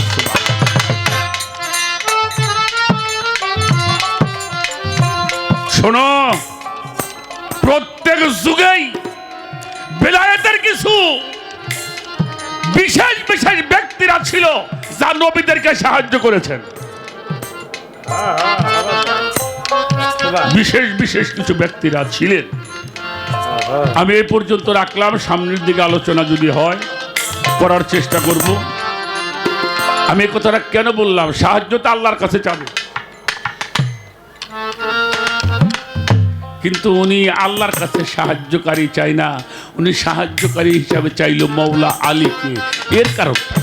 Speaker 4: শোনো, প্রত্যেক যুগেই বেলায়েতের কিছু বিশেষ বিশেষ ব্যক্তিরা ছিল যা নবীদেরকে সাহায্য করেছেন। বিশেষ বিশেষ কিছু ব্যক্তিরা ছিলেন। আমি এই পর্যন্ত রাখলাম, সামনের দিকে আলোচনা যদি হয় করার চেষ্টা করব। আমি এই কথাটা কেন বললাম? সাহায্য তো আল্লাহর কাছে চাবে, কিন্তু উনি আল্লাহর কাছে সাহায্যকারী চাই না, উনি সাহায্যকারী হিসাবে চাইল মৌলা আলীকে। এর কারণটা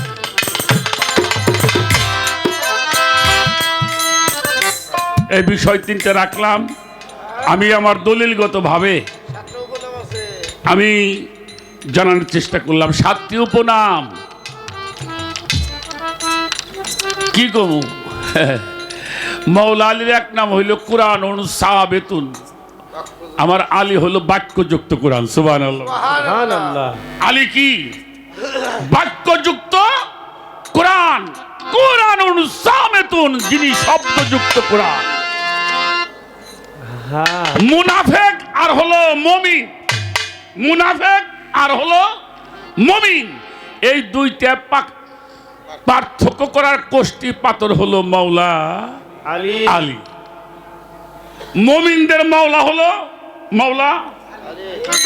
Speaker 4: এই বিষয় তিনটা রাখলাম। আমি আমার দলিলগতভাবে আমি জানানোর চেষ্টা করলাম। 7টি উপনাম কি কমু? মৌলা আলীর এক নাম হইল কুরআন সাহাবেতুন। আমার আলী হলো বাক্যযুক্ত কোরআন। সুবহানাল্লাহ। আলী কি? বাক্যযুক্ত কোরআন। কুরআনুন সামেতুন, যিনি শব্দযুক্ত কোরআন। মুনাফেক আর হলো মুমিন, মুনাফেক আর হলো মুমিন, এই দুইটা পার্থক্য করার কোষ্ঠী পাথর হলো মৌলা আলী। মুমিনদের মৌলা হলো মৌলা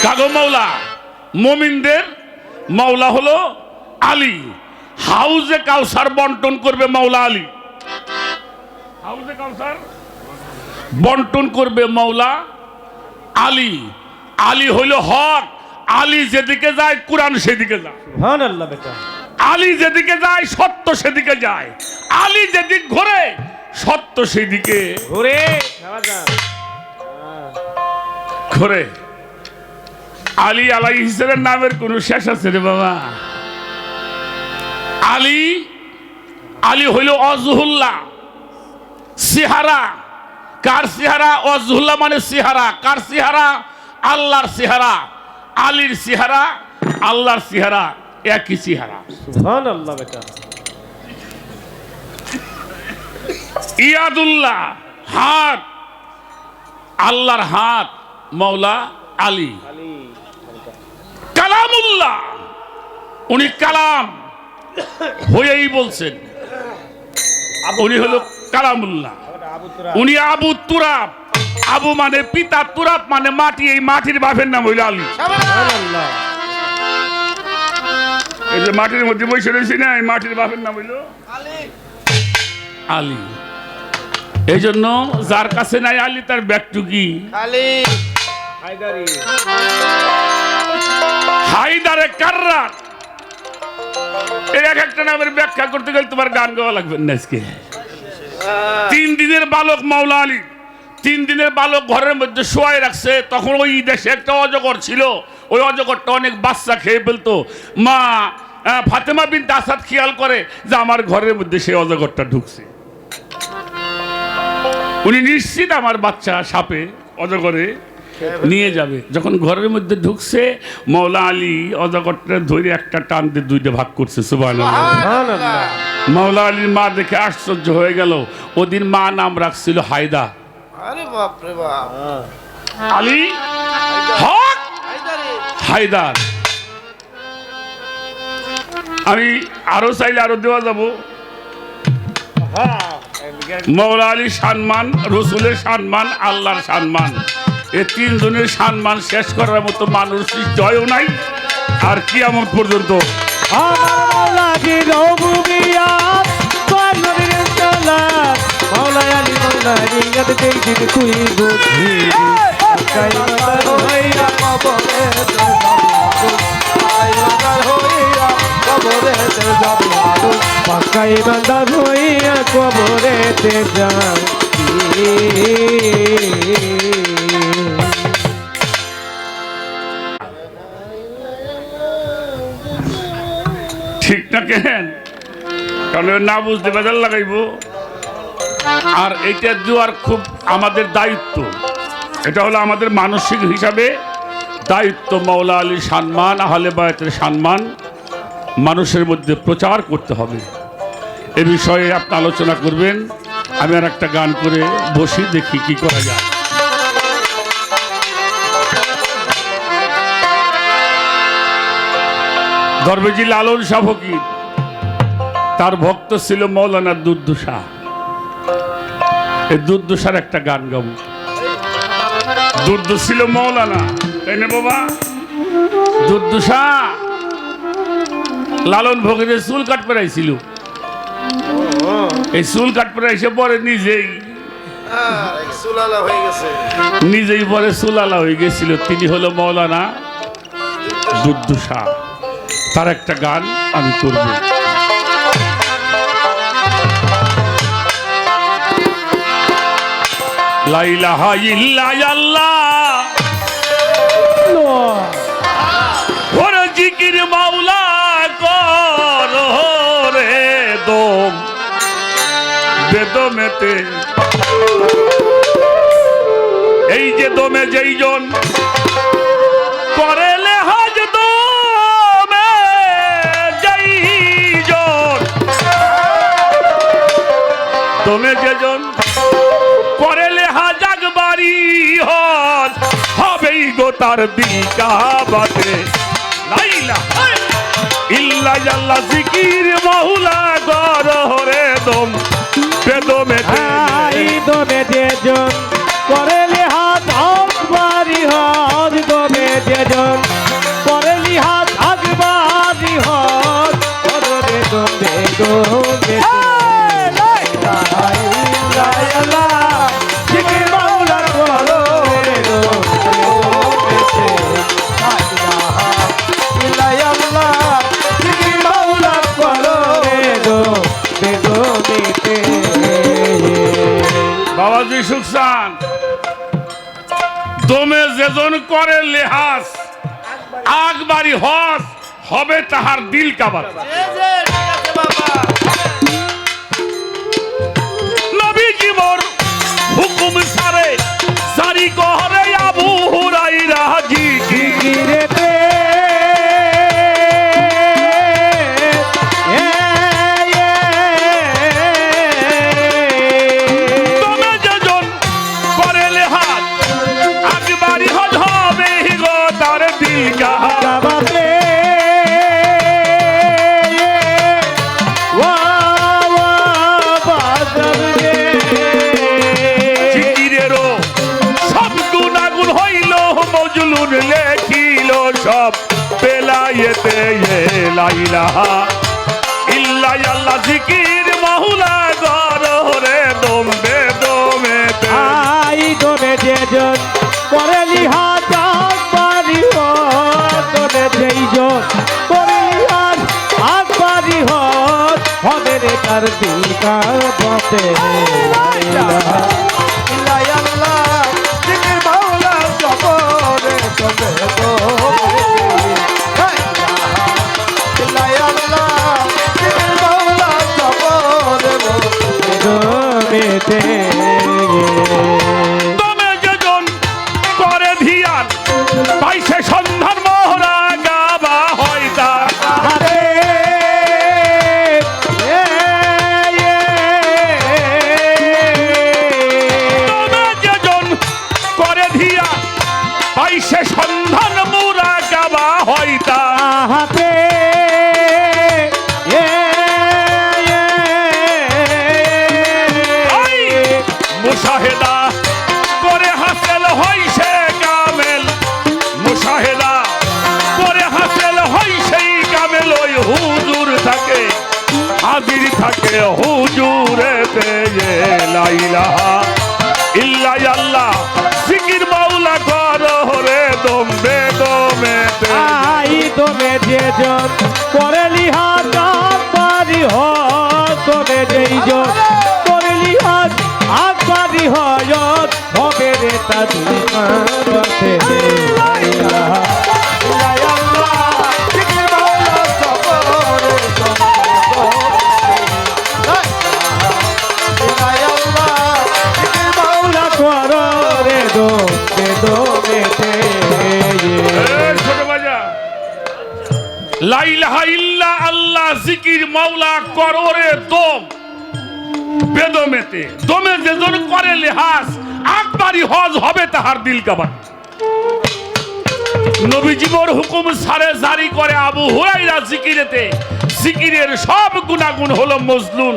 Speaker 4: কাগো মৌলা, মুমিনদের মৌলা হলো আলী। হাউজে কাউসার বন্টন করবে মৌলা আলী, হাউজে কাউসার বন্টন করবে মৌলা আলী। আলী হইল হক। আলী যেদিকে যায় কুরআন সেদিকে যায়। সুবহানাল্লাহ। বেটা আলী যেদিকে যায় সত্য সেদিকে যায়। আলী যেদিক ঘোরে সত্য সেদিকে ঘোরে ঘোরে। আলী আলাইহিস সালামের নামের কোন শেষ আছে রে বাবা? আলী, আলী হইল অজহুল্লাহ, সিহারা। কার সিহারা? অজহুল্লাহ মানে সিহারা। কার সিহারা? আল্লাহর সিহারা। আলীর সিহারা আল্লাহর সিহারা, একই সিহারা। সুবহানাল্লাহ। বেটা ইয়াদুল্লাহ, হাত, আল্লাহর হাত মৌলা আলী। কালামুল্লাহ, উনি কালাম হয়েই বলছেন, উনি হলো কালামুল্লাহ। উনি আবু তুরাব। আবু মানে পিতা, তুরাব মানে মাটি। এই মাটির বাপের নাম হইল আলী। এই যে মাটির মধ্যে বসে রয়েছি না, এই মাটির বাপের নাম হইল আলী। এই জন্য যার কাছে নাই আলী তার ব্যাগটু কি? হায়দারে কাররাত। এই এক একটা নামের ব্যাখ্যা করতে গেলে তোমার গান গাওয়া লাগবে না আজকে। 3 দিনের বালক মাওলা আলী, 3 দিনের বালক ঘরের মধ্যে শোয়াই রাখছে। তখন ওই দেশে একটা অজগর ছিল, ওই অজগরটা অনেক বাচ্চা খেয়ে ফেলতো। মা ফাতেমা বিনতে আসাদ খেয়াল করে যে আমার ঘরের মধ্যে সেই অজগরটা ঢুকছে। উনি নিশ্চিত আমার বাচ্চা সাপে অজগরে নিয়ে যাবে। যখন ঘরের মধ্যে ঢুকছে, মৌলা আলী অজগরটা ধরে একটা টান দিয়ে 2টা ভাগ করছে। সুবহানাল্লাহ। মৌলা আলীর মা দেখে আশ্চর্য হয়ে গেল। ওদিন মা নাম রাখছিল হায়দা। আরে বাপ রে বাপ। আলী হক হায়দার। আমি আরো চাইলে আরো দেওয়া যাব। মৌলা আলীর সম্মান, রসুলের সম্মান, আল্লাহর সম্মান, এই 3 জনের সম্মান শেষ করার মতো মানুষ সৃষ্টিও নাই আর কিয়ামত পর্যন্ত।
Speaker 2: পাকাই বান্দা হইয়া কবরেতে যাই।
Speaker 4: ঠিক না কেন? কারণ না বুঝতে বেজাল লাগাইব। আর এটা দেওয়ার খুব আমাদের দায়িত্ব। এটা হলো আমাদের মানসিক হিসাবে দায়িত্ব। মৌলা আলীর সম্মান, আহলে বায়তের সম্মান মানুষের মধ্যে প্রচার করতে হবে। এ বিষয়ে আপনি আলোচনা করবেন। আমি আর একটা গান করে বসি, দেখি কি করা যায়। দরবেজি লালন শাহ ফকির, তার ভক্ত ছিল মৌলানা দুদ্দু শাহ। এই দুদ্দু শাহর একটা গান গাব। দুদ্দু ছিল মৌলানা, তাই না বাবা? দুদ্দু শাহ লালন ফকিরের চুল কাট পেরাইছিল। এই চুল কাট পেরাইছে পরে নিজেই পরে চুলালা হয়ে গেছিল। তিনি হলো মৌলানা দুদ্দু শাহ। তার একটা গান আমি করব। লা ইলাহা ইল্লাল্লাহ ওরে জিকির মাওলা কর রে দম বেদমেতে। এই যে দমে যেই জন করে লেহাজ দমে যেই জন, দমে যে জন করে লেহাজ আকবারি হজ হবেই গো তার দিকা বাতে। লা ইলাহা ইল্লাল্লাহ জিকির মাওলা কর রে দম বেদমেতে।
Speaker 2: দমে যে জন করে লিহাজ আকবারি হজ, দমে যে জন করে লিহাজ আকবারি হজ, দমে দমে দমে জিকির মাওলা করো রে দমে জিকির মাওলা করো রে দমে দমে।
Speaker 4: বাবাজি সুখসান, দমে যেজন করে লেহাজ আকবারি হজ হবে তাহার দিল কাবার। নবীজি মোর হুকুম সারে জারি করে আবু হুরায়রা জিকিরেতে। সব বেলায়েতে লা ইলাহা ইল্লাল্লাহ জিকির মাওলা কর রে দম বেদমেতে।
Speaker 2: আই দমে যে জন করে লিহাজ আকবারি হজ, দমে যেই জন করে লিহাজ আকবারি হজ হবে রে তার দিকা বাতে। লা ইলাহা ইল্লাল্লাহ জিকির মাওলা কর রে
Speaker 4: দমে যেজন করে ধিয়ান পাইছে সন্ধান মোহরা গাবা হয় তার। দমে যেজন করে ধিয়ান পাইছে সন্ধান মোরা গাবা হয় তার। মুশাহেদা করে হাসিল হইছে কামেল, মুশাহেদা করে হাসিল হইছে কামেল। ওই হুজুর থাকে হাজির থাকে হুজুরেতে। লা ইলাহা ইল্লাল্লাহ জিকির মাওলা কর রে দম বেদমেতে।
Speaker 2: আই দমে যে জন করে লিহাজ আকবারি হজ, দমে যেই জন করে লিহাজ আকবারি হজ হবে রে তার দিকা বাতে। লা ইলাহা ইল্লাল্লাহ জিকির মাওলা কর রে দমে দমে। লা ইলাহা জিকির মাওলা কর রে দমে দমে।
Speaker 4: ছোট বাজা লা ইলাহা ইল্লাল্লাহ জিকির মাওলা কররে দম বেদমেতে দমে যেজন করে লিহাজ আকবারি হজ হবে তাহার দিল কাবার। নবীজির হুকুম সারে জারি করে আবু হুরায়রা জিকিরেতে জিকিরের সব গুণাগুণ হলো মজলুন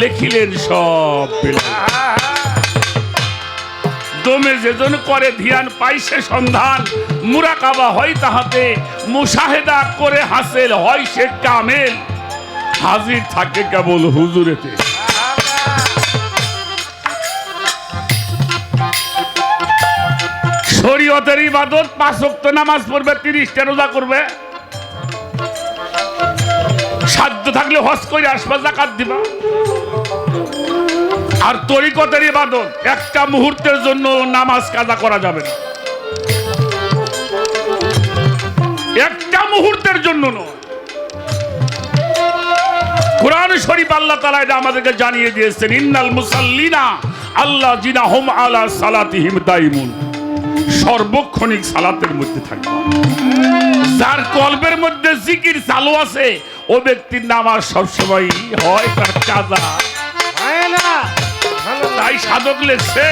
Speaker 4: লেখিলেন সব দমে যেজন করে ধ্যান পাইছে সন্ধান মুরাকাবা হয় তাহাতে মুশাহেদা করে হাসিল হয় সে কামেল হাজির থাকে কেবল হুজুরেতে। শরীয়তের ইবাদত 5 ওয়াক্ত নামাজ পড়বে 30টা রোজা করবে সাধ্য থাকলে হজ করে আসবা যাকাত দিবা। আর তরিকতের ইবাদত একটা মুহূর্তের জন্য নামাজ কাজা করা যাবে না, একটা মুহূর্তের জন্য নয়। কুরআন শরীফ আল্লাহ তাআলা এটা আমাদেরকে জানিয়ে দিয়েছেন ইন্নাল মুসাল্লিনা আল্লাযিনা হুম আলা সালাতিহিম দাইমুন সর্বক্ষণিক সালাতের মধ্যে থাকবে। যার কলবের মধ্যে জিকির চালু আছে ও ব্যক্তির নামাজ সবসময় হয় তার কাজা হয় না। তাই সাধক লেখছে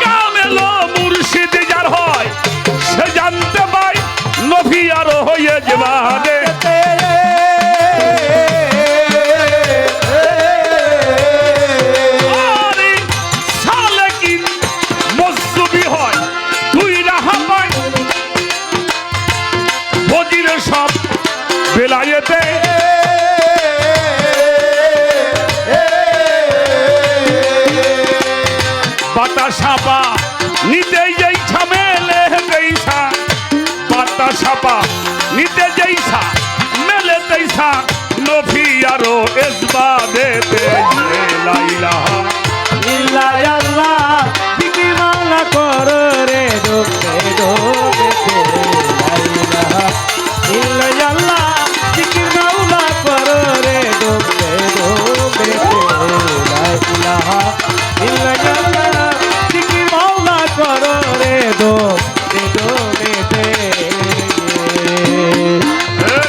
Speaker 4: কামেল মুর্শিদ যার হয় সে জানতে পায় নবী আর হয়ে যাবে। সব বেলায়েতে বাতাসাপা নিতে যাইছা মেলে দেইছা বাতাসাপা নিতে যাইছা মেলে দেইছা নফি আরো এসবা দেতে লা ইলাহা
Speaker 2: ইল্লাল্লাহ জিকির মাওলা করো রে ডোবে ডোবে লা ইলাহা ইল্লাল্লাহ জিকির মাওলা করো রে ডোবে ডোবে লা ইলাহা ইল্লাল্লাহ জিকির মাওলা করো রে ডোবে ডোবে।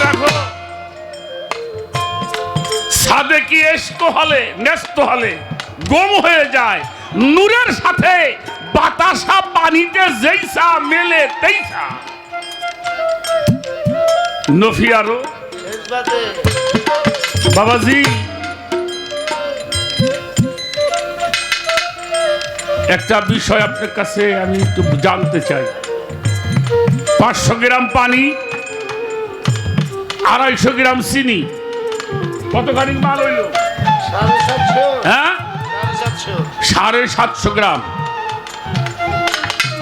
Speaker 4: রাখো সাদেকি এশক হলে নেস্ত হলে গম হয়ে যায় নূরের সাথে বাতাসা পানিতে যেইসা মেলে তেইসা নফি আরো বাবাজি একটা বিষয় আপনার কাছে আমি একটু জানতে চাই। 500 গ্রাম পানি 250 গ্রাম চিনি কতখানি মাল হইল? হ্যাঁ 750 গ্রাম।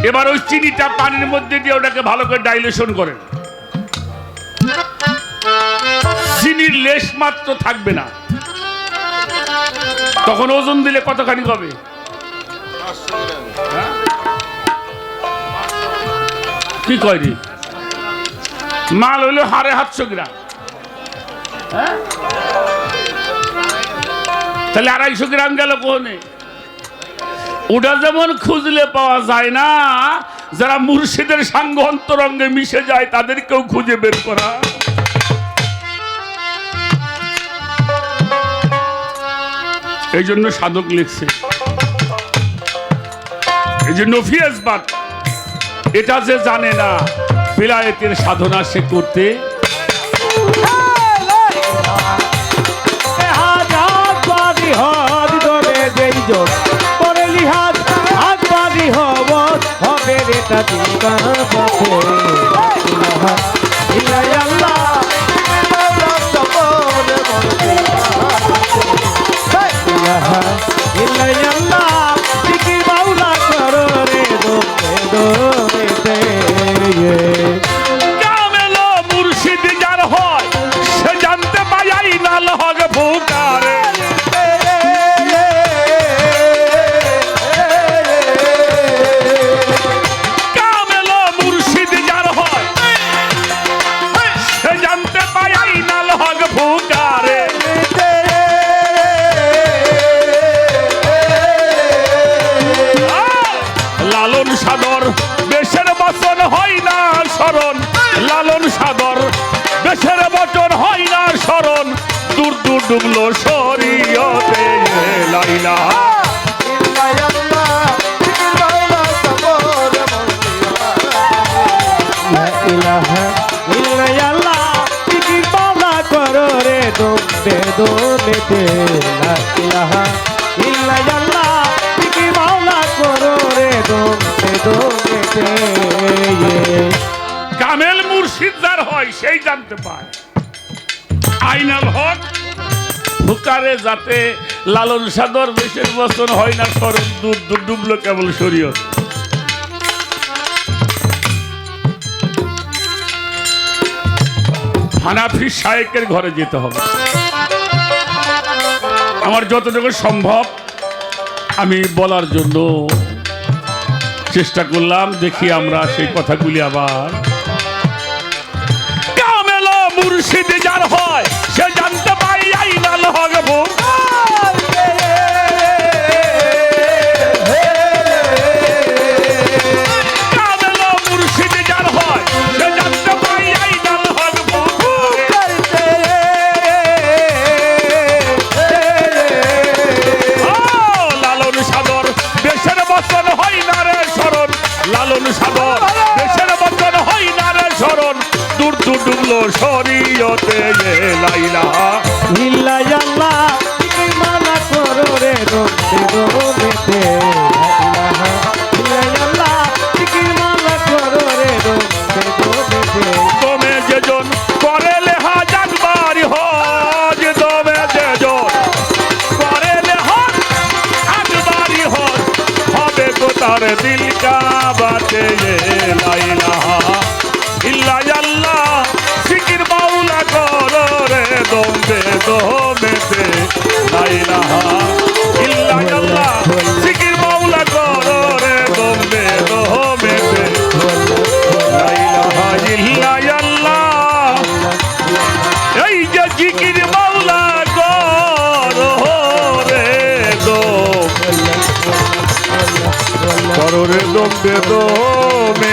Speaker 4: এবার ওই চিনিটা পানির মধ্যে দিয়ে ওটাকে ভালো করে ডাইলেশন করেন, চিনির লেশ মাত্র থাকবে না, তখন ওজন দিলে কতখানি হবে? কি কয় রে মাল হইলো 750 গ্রাম, তাহলে 250 গ্রাম গেল কোনে? ওটা যেমন খুঁজলে পাওয়া যায় না, যারা মুর্শিদের সাঙ্গ অন্তরঙ্গে মিশে যায় তাদেরকেও খুঁজে বের করা। এই জন্য সাধক লিখছে এই যে নফি আসবাত, এটা যে জানে না বিলায়েতের সাধনা সে করতে মুর্শিদ যার হয় সে জানতে পাই নাল হবে ভুকারে। ডুবলো শরীয়তে লা ইলাহা
Speaker 2: লা ইলাহা ইল্লাল্লাহ জিকির মাওলা করো রে দম বেদনেতে লা ইলাহা ইল্লাল্লাহ জিকির মাওলা করো রে দম বেদনেতে
Speaker 4: কামেল মুর্শিদ যার হয় সেই জানতে পায় আইনাল হক হুকারে যাতে লালন সাদর বেশের বচন হয় না সরম দূর দূর ডুবলো কেবল শরীয়ত হানাফি শায়েকের ঘরে যেতে হবে আমার যতটুকু সম্ভব আমি বলার জন্য চেষ্টা করলাম দেখি আমরা সেই কথাগুলি আবার কামেল মুর্শিদ যার হয় সে জানতে পাই আইনাল হক কামেল মুর্শিদ যার হয় সে জানতে পাই আইনাল হক লালন সাদর দেশের বচন হয় না রে শরণ লালন সাদর দেশের বচন হয় না রে শরণ দূর দূর ডুবলো শরীয়তে লা ইলাহা
Speaker 2: ইল্লাল্লাহ জিকির মাওলা করো রে দম বেদনেতে লা ইলাহা ইল্লাল্লাহ জিকির মাওলা করো রে দম বেদনেতে
Speaker 4: তোমে যেজন করে লেহা জানবারি হজ তোমে যেজন করে লেহা জানবারি হজ হবে গো তার দিল কাবাতে লা ইলাহা ইল্লাল্লাহ জিকির মাওলা করো রে দম বেদনেতে লা ইলাহা ইল্লাল্লাহ জিকির মাওলা করো রে দম বেদনেতে লা ইলাহা ইল্লাল্লাহ এই যে জিকির মাওলা করো রে দম করো রে দম বেদনেতে